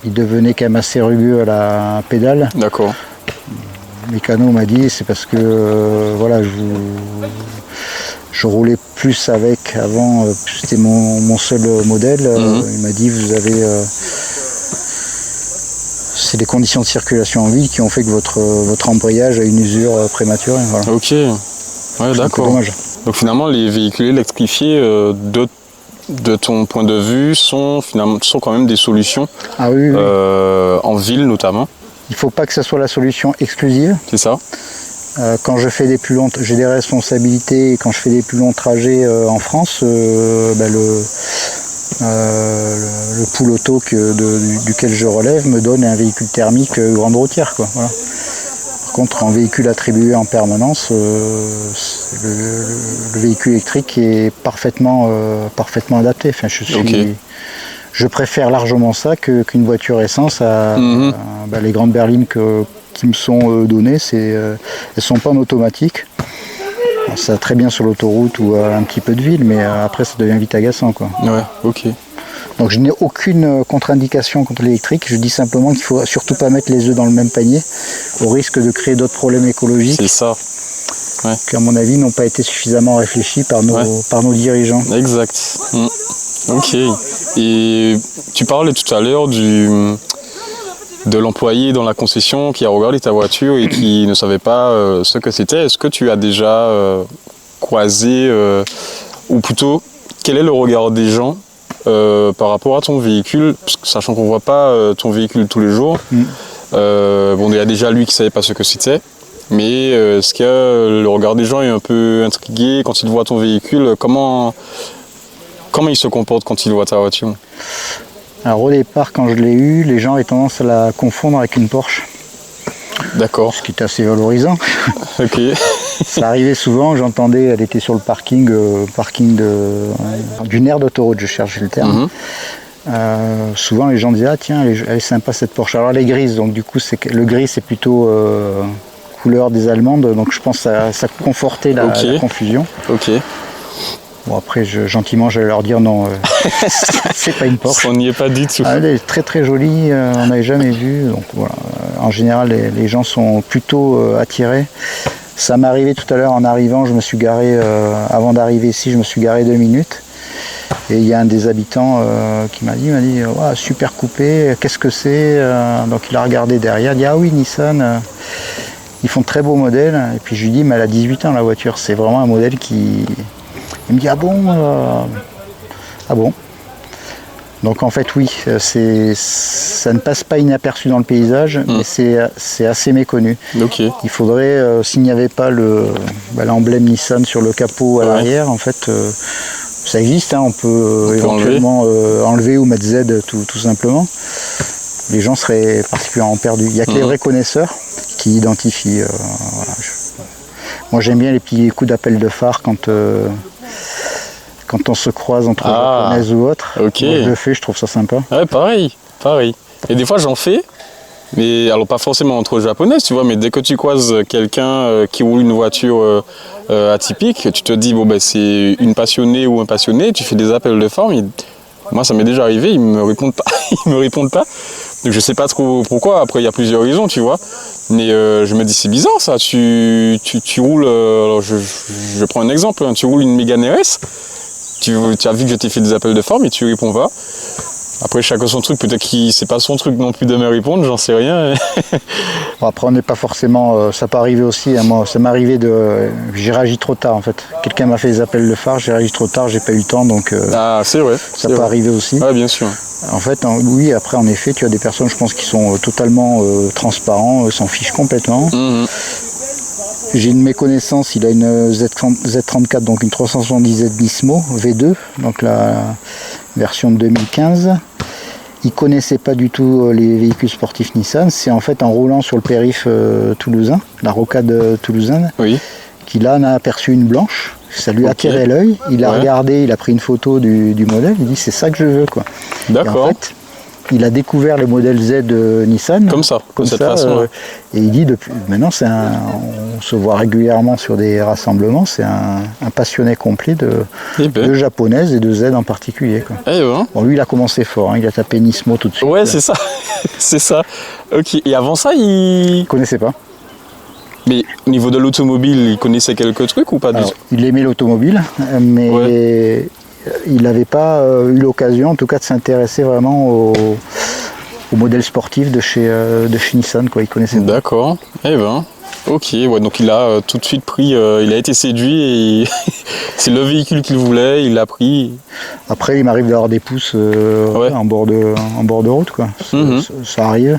il devenait quand même assez rugueux à la pédale. D'accord. Le mécano m'a dit, c'est parce que voilà, je roulais plus avec avant, c'était mon seul modèle. Il m'a dit, vous avez... c'est les conditions de circulation en ville qui ont fait que votre embrayage a une usure prématurée. Voilà. Ok, ouais, d'accord. Dommage. Donc finalement, les véhicules électrifiés, de ton point de vue, sont quand même des solutions, en ville notamment. Il ne faut pas que ce soit la solution exclusive. C'est ça. Quand je fais j'ai des responsabilités, et quand je fais des plus longs trajets en France, le pool auto duquel je relève me donne un véhicule thermique grande routière, quoi. Voilà. Par contre, en véhicule attribué en permanence, le véhicule électrique est parfaitement adapté. Enfin, je préfère largement ça qu'une voiture essence. Les grandes berlines qui me sont données, elles ne sont pas en automatique. Alors, ça va très bien sur l'autoroute ou un petit peu de ville, mais après ça devient vite agaçant, quoi. Ouais, ok. Donc je n'ai aucune contre-indication contre l'électrique, je dis simplement qu'il ne faut surtout pas mettre les œufs dans le même panier, au risque de créer d'autres problèmes écologiques. C'est ça. Ouais. Qui à mon avis n'ont pas été suffisamment réfléchis par nos dirigeants. Exact. Ok. Et tu parlais tout à l'heure de l'employé dans la concession qui a regardé ta voiture et qui ne savait pas ce que c'était. Est-ce que tu as déjà croisé, ou plutôt, quel est le regard des gens par rapport à ton véhicule, sachant qu'on ne voit pas ton véhicule tous les jours. Bon, il y a déjà lui qui ne savait pas ce que c'était, mais est-ce que le regard des gens est un peu intrigué quand ils voient ton véhicule? Comment ils se comportent quand ils voient ta voiture? Alors au départ, quand je l'ai eu, les gens avaient tendance à la confondre avec une Porsche. D'accord. Ce qui est assez valorisant. Ok. Ça arrivait souvent, j'entendais, elle était sur le parking d'une aire d'autoroute, je cherchais le terme. Souvent les gens disaient, ah tiens, elle est sympa cette Porsche. Alors elle est grise, donc du coup le gris c'est plutôt couleur des Allemandes, donc je pense que ça confortait la confusion. Ok. Bon après, gentiment, j'allais leur dire non, c'est pas une Porsche. On n'y est pas du tout. Elle est très très jolie, on n'avait jamais vu. Donc voilà. en général, les gens sont plutôt attirés. Ça m'est arrivé tout à l'heure en arrivant, je me suis garé, avant d'arriver ici, je me suis garé 2 minutes. Et il y a un des habitants qui m'a dit oh, super coupé, qu'est-ce que c'est? Donc il a regardé derrière, il dit ah oui, Nissan, ils font de très beaux modèles. Et puis je lui dis mais elle a 18 ans la voiture, c'est vraiment un modèle qui... Il me dit ah bon ah bon. Donc en fait oui, ça ne passe pas inaperçu dans le paysage, mais c'est assez méconnu. Okay. Il faudrait, s'il n'y avait pas l'emblème Nissan sur le capot à l'arrière, en fait, ça existe, hein, on peut éventuellement enlever ou mettre Z tout simplement. Les gens seraient particulièrement perdus. Il n'y a que les vrais connaisseurs qui identifient. Voilà. Moi j'aime bien les petits coups d'appel de phare quand on se croise entre japonaises ou autres. Okay. Moi, je le fais, je trouve ça sympa. Ouais, pareil. Et des fois j'en fais, mais alors pas forcément entre japonaises, tu vois, mais dès que tu croises quelqu'un qui roule une voiture atypique, tu te dis bon ben c'est une passionnée ou un passionné, tu fais des appels de phare, mais moi ça m'est déjà arrivé, ils me répondent pas, Donc je sais pas trop pourquoi, après il y a plusieurs raisons, tu vois. Mais je me dis c'est bizarre ça, tu roules, alors je prends un exemple, hein, tu roules une Mégane RS, tu as vu que je t'ai fait des appels de phare, mais tu réponds pas. Après chacun son truc, peut-être que c'est pas son truc non plus de me répondre, j'en sais rien. Bon, après on n'est pas forcément, ça peut arriver aussi, hein, moi ça m'est arrivé j'ai réagi trop tard en fait. Quelqu'un m'a fait des appels de phare, j'ai réagi trop tard, j'ai pas eu le temps, donc c'est vrai. Ça peut arriver aussi. Ouais, bien sûr. En fait, oui, après en effet, tu as des personnes, je pense, qui sont totalement transparents, s'en fichent complètement. J'ai une méconnaissance, il a une Z34, donc une 370Z Nismo V2, donc la version de 2015. Il connaissait pas du tout les véhicules sportifs Nissan. C'est en fait en roulant sur le périph' toulousain, la rocade toulousaine, qu'il en a aperçu une blanche. Ça lui a attiré l'œil. Il a regardé, il a pris une photo du modèle. Il dit c'est ça que je veux, quoi. D'accord. En fait, il a découvert les modèles Z de Nissan. Comme ça, de cette façon. Et il dit maintenant on se voit régulièrement sur des rassemblements. C'est un passionné complet de japonaises et de Z en particulier, quoi. Bon, lui il a commencé fort, hein, il a tapé Nismo tout de suite. Ouais, c'est ça. C'est ça. Ok. Et avant ça, il connaissait pas. Mais au niveau de l'automobile, il connaissait quelques trucs ou pas du tout? Il aimait l'automobile, mais il n'avait pas eu l'occasion, en tout cas, de s'intéresser vraiment au modèle sportif de chez Nissan, quoi. Il connaissait. D'accord. Ok. Ouais, donc il a tout de suite pris, il a été séduit et c'est le véhicule qu'il voulait, il l'a pris. Après, il m'arrive d'avoir des pouces en bord de route, quoi. Ça arrive.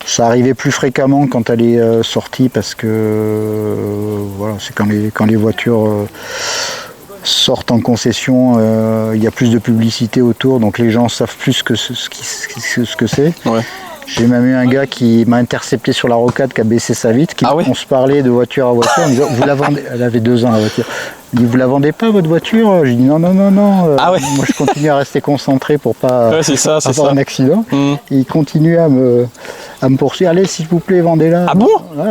Ça arrivait plus fréquemment quand elle est sortie parce que voilà, c'est quand les voitures sortent en concession, il y a plus de publicité autour, donc les gens savent plus ce que c'est. J'ai même eu un gars qui m'a intercepté sur la rocade, qui a baissé sa vitre, on se parlait de voiture à voiture, en me disant, vous la vendez, elle avait 2 ans la voiture. Il dit, vous la vendez pas votre voiture? J'ai dit non. Moi je continue à rester concentré pour pas avoir un accident. Et il continue à me poursuivre. Allez, s'il vous plaît, vendez-la. Ah bon? Non,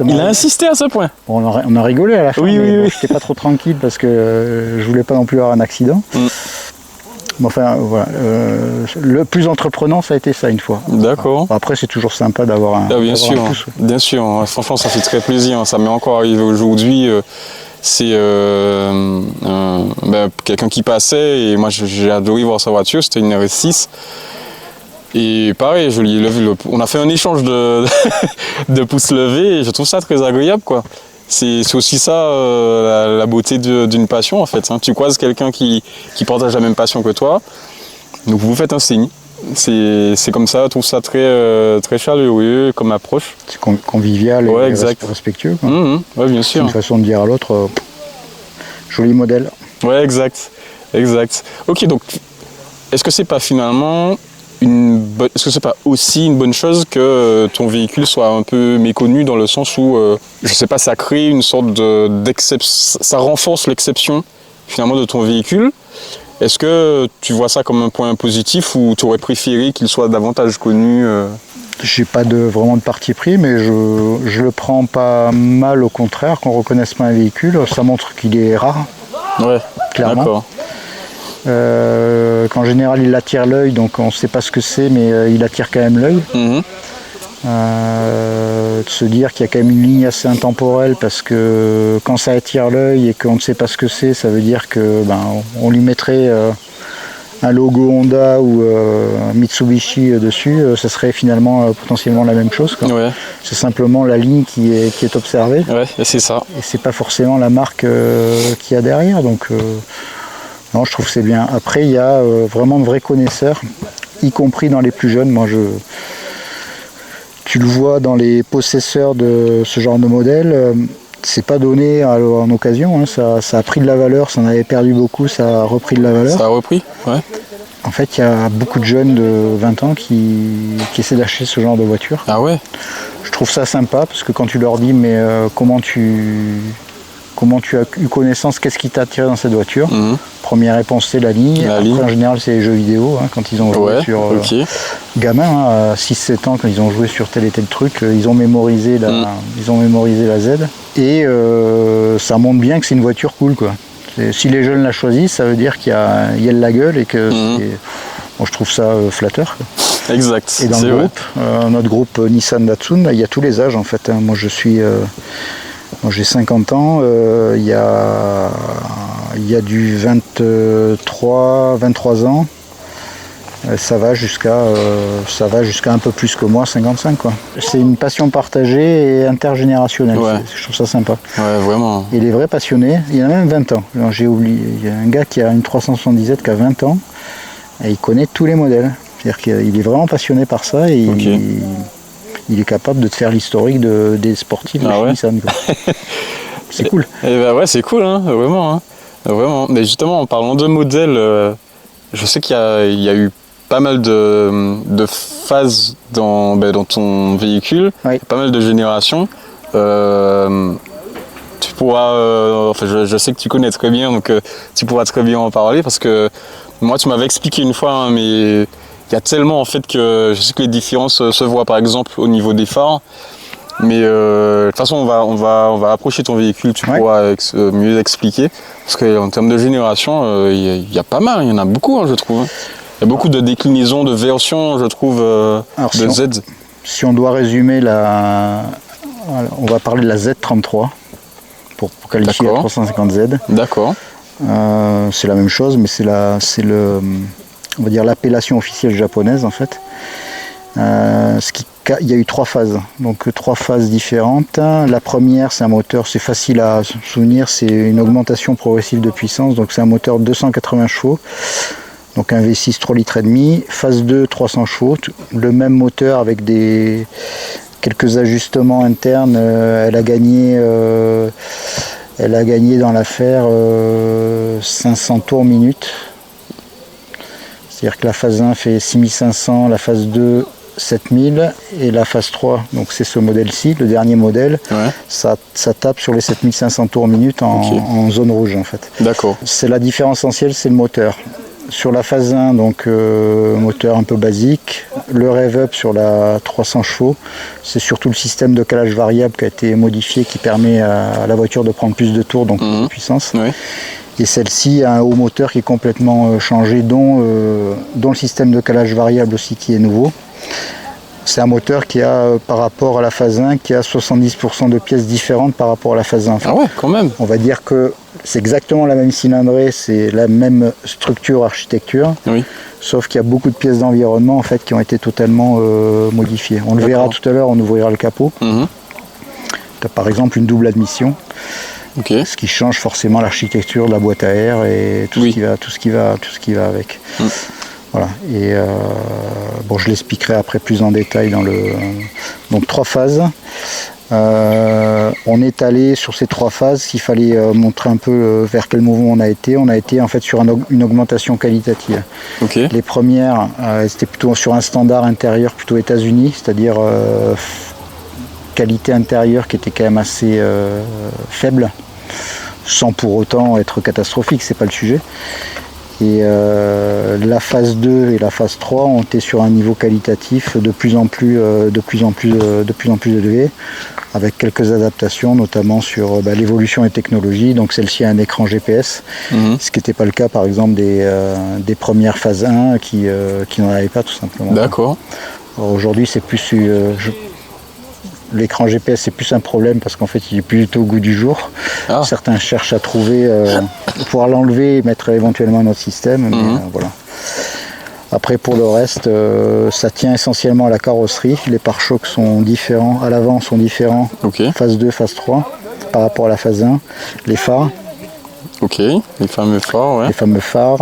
il a insisté à ce point. Bon, on a rigolé à la fin, mais j'étais pas trop tranquille parce que je voulais pas non plus avoir un accident. Enfin, voilà. Le plus entreprenant, ça a été ça une fois. D'accord. Après, c'est toujours sympa d'avoir un. Bien sûr, un pouce, bien sûr. Franchement, ça fait très plaisir. Ça m'est encore arrivé aujourd'hui. C'est quelqu'un qui passait et moi j'ai adoré voir sa voiture. C'était une RS6. Et pareil, je lui ai levé on a fait un échange de pouces levés et je trouve ça très agréable, quoi. C'est aussi ça la beauté d'une passion, en fait. Tu croises quelqu'un qui partage la même passion que toi, donc vous faites un signe. C'est comme ça, je trouve ça très, très chaleureux comme approche. C'est convivial et respectueux, quoi. Ouais, bien sûr. C'est une façon de dire à l'autre, joli modèle. Ouais, exact. Ok, donc est-ce que c'est pas finalement est-ce que c'est pas aussi une bonne chose que ton véhicule soit un peu méconnu dans le sens où, je sais pas, ça crée une sorte d'exception, ça renforce l'exception finalement de ton véhicule? Est-ce que tu vois ça comme un point positif ou tu aurais préféré qu'il soit davantage connu? J'ai pas vraiment de parti pris, mais je le prends pas mal, au contraire, qu'on reconnaisse pas un véhicule. Ça montre qu'il est rare. Ouais, clairement. D'accord. Qu'en général il attire l'œil, donc on ne sait pas ce que c'est, mais il attire quand même l'œil. De se dire qu'il y a quand même une ligne assez intemporelle parce que quand ça attire l'œil et qu'on ne sait pas ce que c'est, ça veut dire que on lui mettrait un logo Honda ou Mitsubishi dessus, ça serait finalement potentiellement la même chose, quoi. Ouais. C'est simplement la ligne qui est observée. Ouais, c'est ça. Et c'est pas forcément la marque qu'il y a derrière. Donc non, je trouve que c'est bien. Après, il y a vraiment de vrais connaisseurs, y compris dans les plus jeunes. Tu le vois dans les possesseurs de ce genre de modèle. C'est pas donné en occasion, hein. Ça a pris de la valeur, ça en avait perdu beaucoup, ça a repris de la valeur. Ça a repris, ouais. En fait, il y a beaucoup de jeunes de 20 ans qui essaient d'acheter ce genre de voiture. Ah ouais. Je trouve ça sympa parce que quand tu leur dis mais comment tu as eu connaissance, qu'est-ce qui t'a attiré dans cette voiture, première réponse c'est la ligne. Après, en général c'est les jeux vidéo, hein, quand ils ont joué sur gamins, hein, à 6-7 ans, quand ils ont joué sur tel et tel truc, ils ont mémorisé la Z. Et ça montre bien que c'est une voiture cool, quoi. Si les jeunes la choisissent, ça veut dire qu'il y a de la gueule et que je trouve ça flatteur, quoi. Exact. Et dans le groupe, notre groupe Nissan Datsun, il y a tous les âges en fait, hein. Moi j'ai 50 ans, il y a du 23 ans, ça va jusqu'à un peu plus que moi, 55, quoi. C'est une passion partagée et intergénérationnelle, ouais. Je trouve ça sympa. Ouais, vraiment. Et les vrais passionnés, il y en a même 20 ans. Alors, j'ai oublié, il y a un gars qui a une 377 qui a 20 ans et il connaît tous les modèles. C'est-à-dire qu'il est vraiment passionné par ça et il est capable de te faire l'historique des sportifs de chez Nissan, quoi. C'est cool. Et ouais, c'est cool, hein, vraiment, hein. Vraiment. Mais justement, en parlant de modèles, je sais qu'il y a eu pas mal de phases dans ton véhicule, oui. Pas mal de générations. Tu pourras, je sais que tu connais très bien, donc tu pourras très bien en parler parce que moi, tu m'avais expliqué une fois, hein, mais il y a tellement en fait que je sais que les différences se voient par exemple au niveau des phares. Mais de toute façon, on va approcher ton véhicule, tu pourras mieux expliquer. Parce qu'en termes de génération, il y a pas mal, il y en a beaucoup, hein, je trouve. Il y a beaucoup de déclinaisons, de versions, je trouve, de Z. Si on doit résumer on va parler de la Z33 pour qualifier la 350Z. D'accord. C'est la même chose, mais on va dire l'appellation officielle japonaise en fait. Il y a eu 3 phases, donc 3 phases différentes. La première, c'est un moteur, c'est facile à se souvenir, c'est une augmentation progressive de puissance, donc c'est un moteur de 280 chevaux, donc un V6 3,5 litres. Phase 2, 300 chevaux, le même moteur avec quelques ajustements internes. Elle a gagné dans l'affaire 500 tours minute. C'est-à-dire que la phase 1 fait 6500, la phase 2 7000 et la phase 3, donc c'est ce modèle-ci, le dernier modèle, ça tape sur les 7500 tours minute en zone rouge en fait. D'accord. C'est la différence essentielle, c'est le moteur. Sur la phase 1, donc moteur un peu basique, le rev-up sur la 300 chevaux, c'est surtout le système de calage variable qui a été modifié, qui permet à la voiture de prendre plus de tours, donc plus de puissance. Ouais. Et celle-ci a un haut moteur qui est complètement changé, dont le système de calage variable aussi qui est nouveau. C'est un moteur qui a, par rapport à la phase 1, qui a 70% de pièces différentes par rapport à la phase 1. Enfin, ah ouais, quand même. On va dire que c'est exactement la même cylindrée, c'est la même structure, architecture, sauf qu'il y a beaucoup de pièces d'environnement en fait, qui ont été totalement modifiées. On le verra tout à l'heure, on ouvrira le capot. Tu as par exemple une double admission. Ce qui change forcément l'architecture de la boîte à air et tout ce qui va avec. Voilà. Et je l'expliquerai après plus en détail donc 3 phases. On est allé sur ces 3 phases, s'il fallait montrer un peu vers quel mouvement on a été. On a été en fait sur une augmentation qualitative. Les premières, c'était plutôt sur un standard intérieur plutôt États-Unis, c'est-à-dire qualité intérieure qui était quand même assez faible, sans pour autant être catastrophique, c'est pas le sujet. Et la phase 2 et la phase 3 ont été sur un niveau qualitatif de plus en plus élevé, avec quelques adaptations, notamment sur l'évolution des technologies. Donc celle-ci a un écran GPS, ce qui n'était pas le cas par exemple des premières phases 1 qui n'en avaient pas tout simplement. D'accord. Aujourd'hui c'est plus l'écran GPS c'est plus un problème parce qu'en fait il est plus du tout au goût du jour. Ah. Certains cherchent à trouver, pouvoir l'enlever et mettre éventuellement un autre système, mais voilà. Après pour le reste, ça tient essentiellement à la carrosserie. Les pare-chocs sont différents, à l'avant sont différents, Ok. phase 2, phase 3 par rapport à la phase 1. Les phares. Ok, les fameux phares, ouais. Les fameux phares.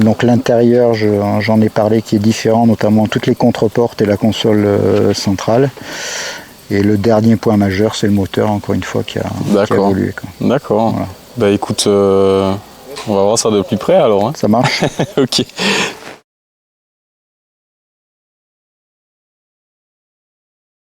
Donc l'intérieur, j'en ai parlé, qui est différent, notamment toutes les contreportes et la console centrale. Et le dernier point majeur, c'est le moteur, encore une fois, qui a évolué, quoi. D'accord. Voilà. Bah écoute, on va voir ça de plus près alors. Hein. Ça marche. Ok,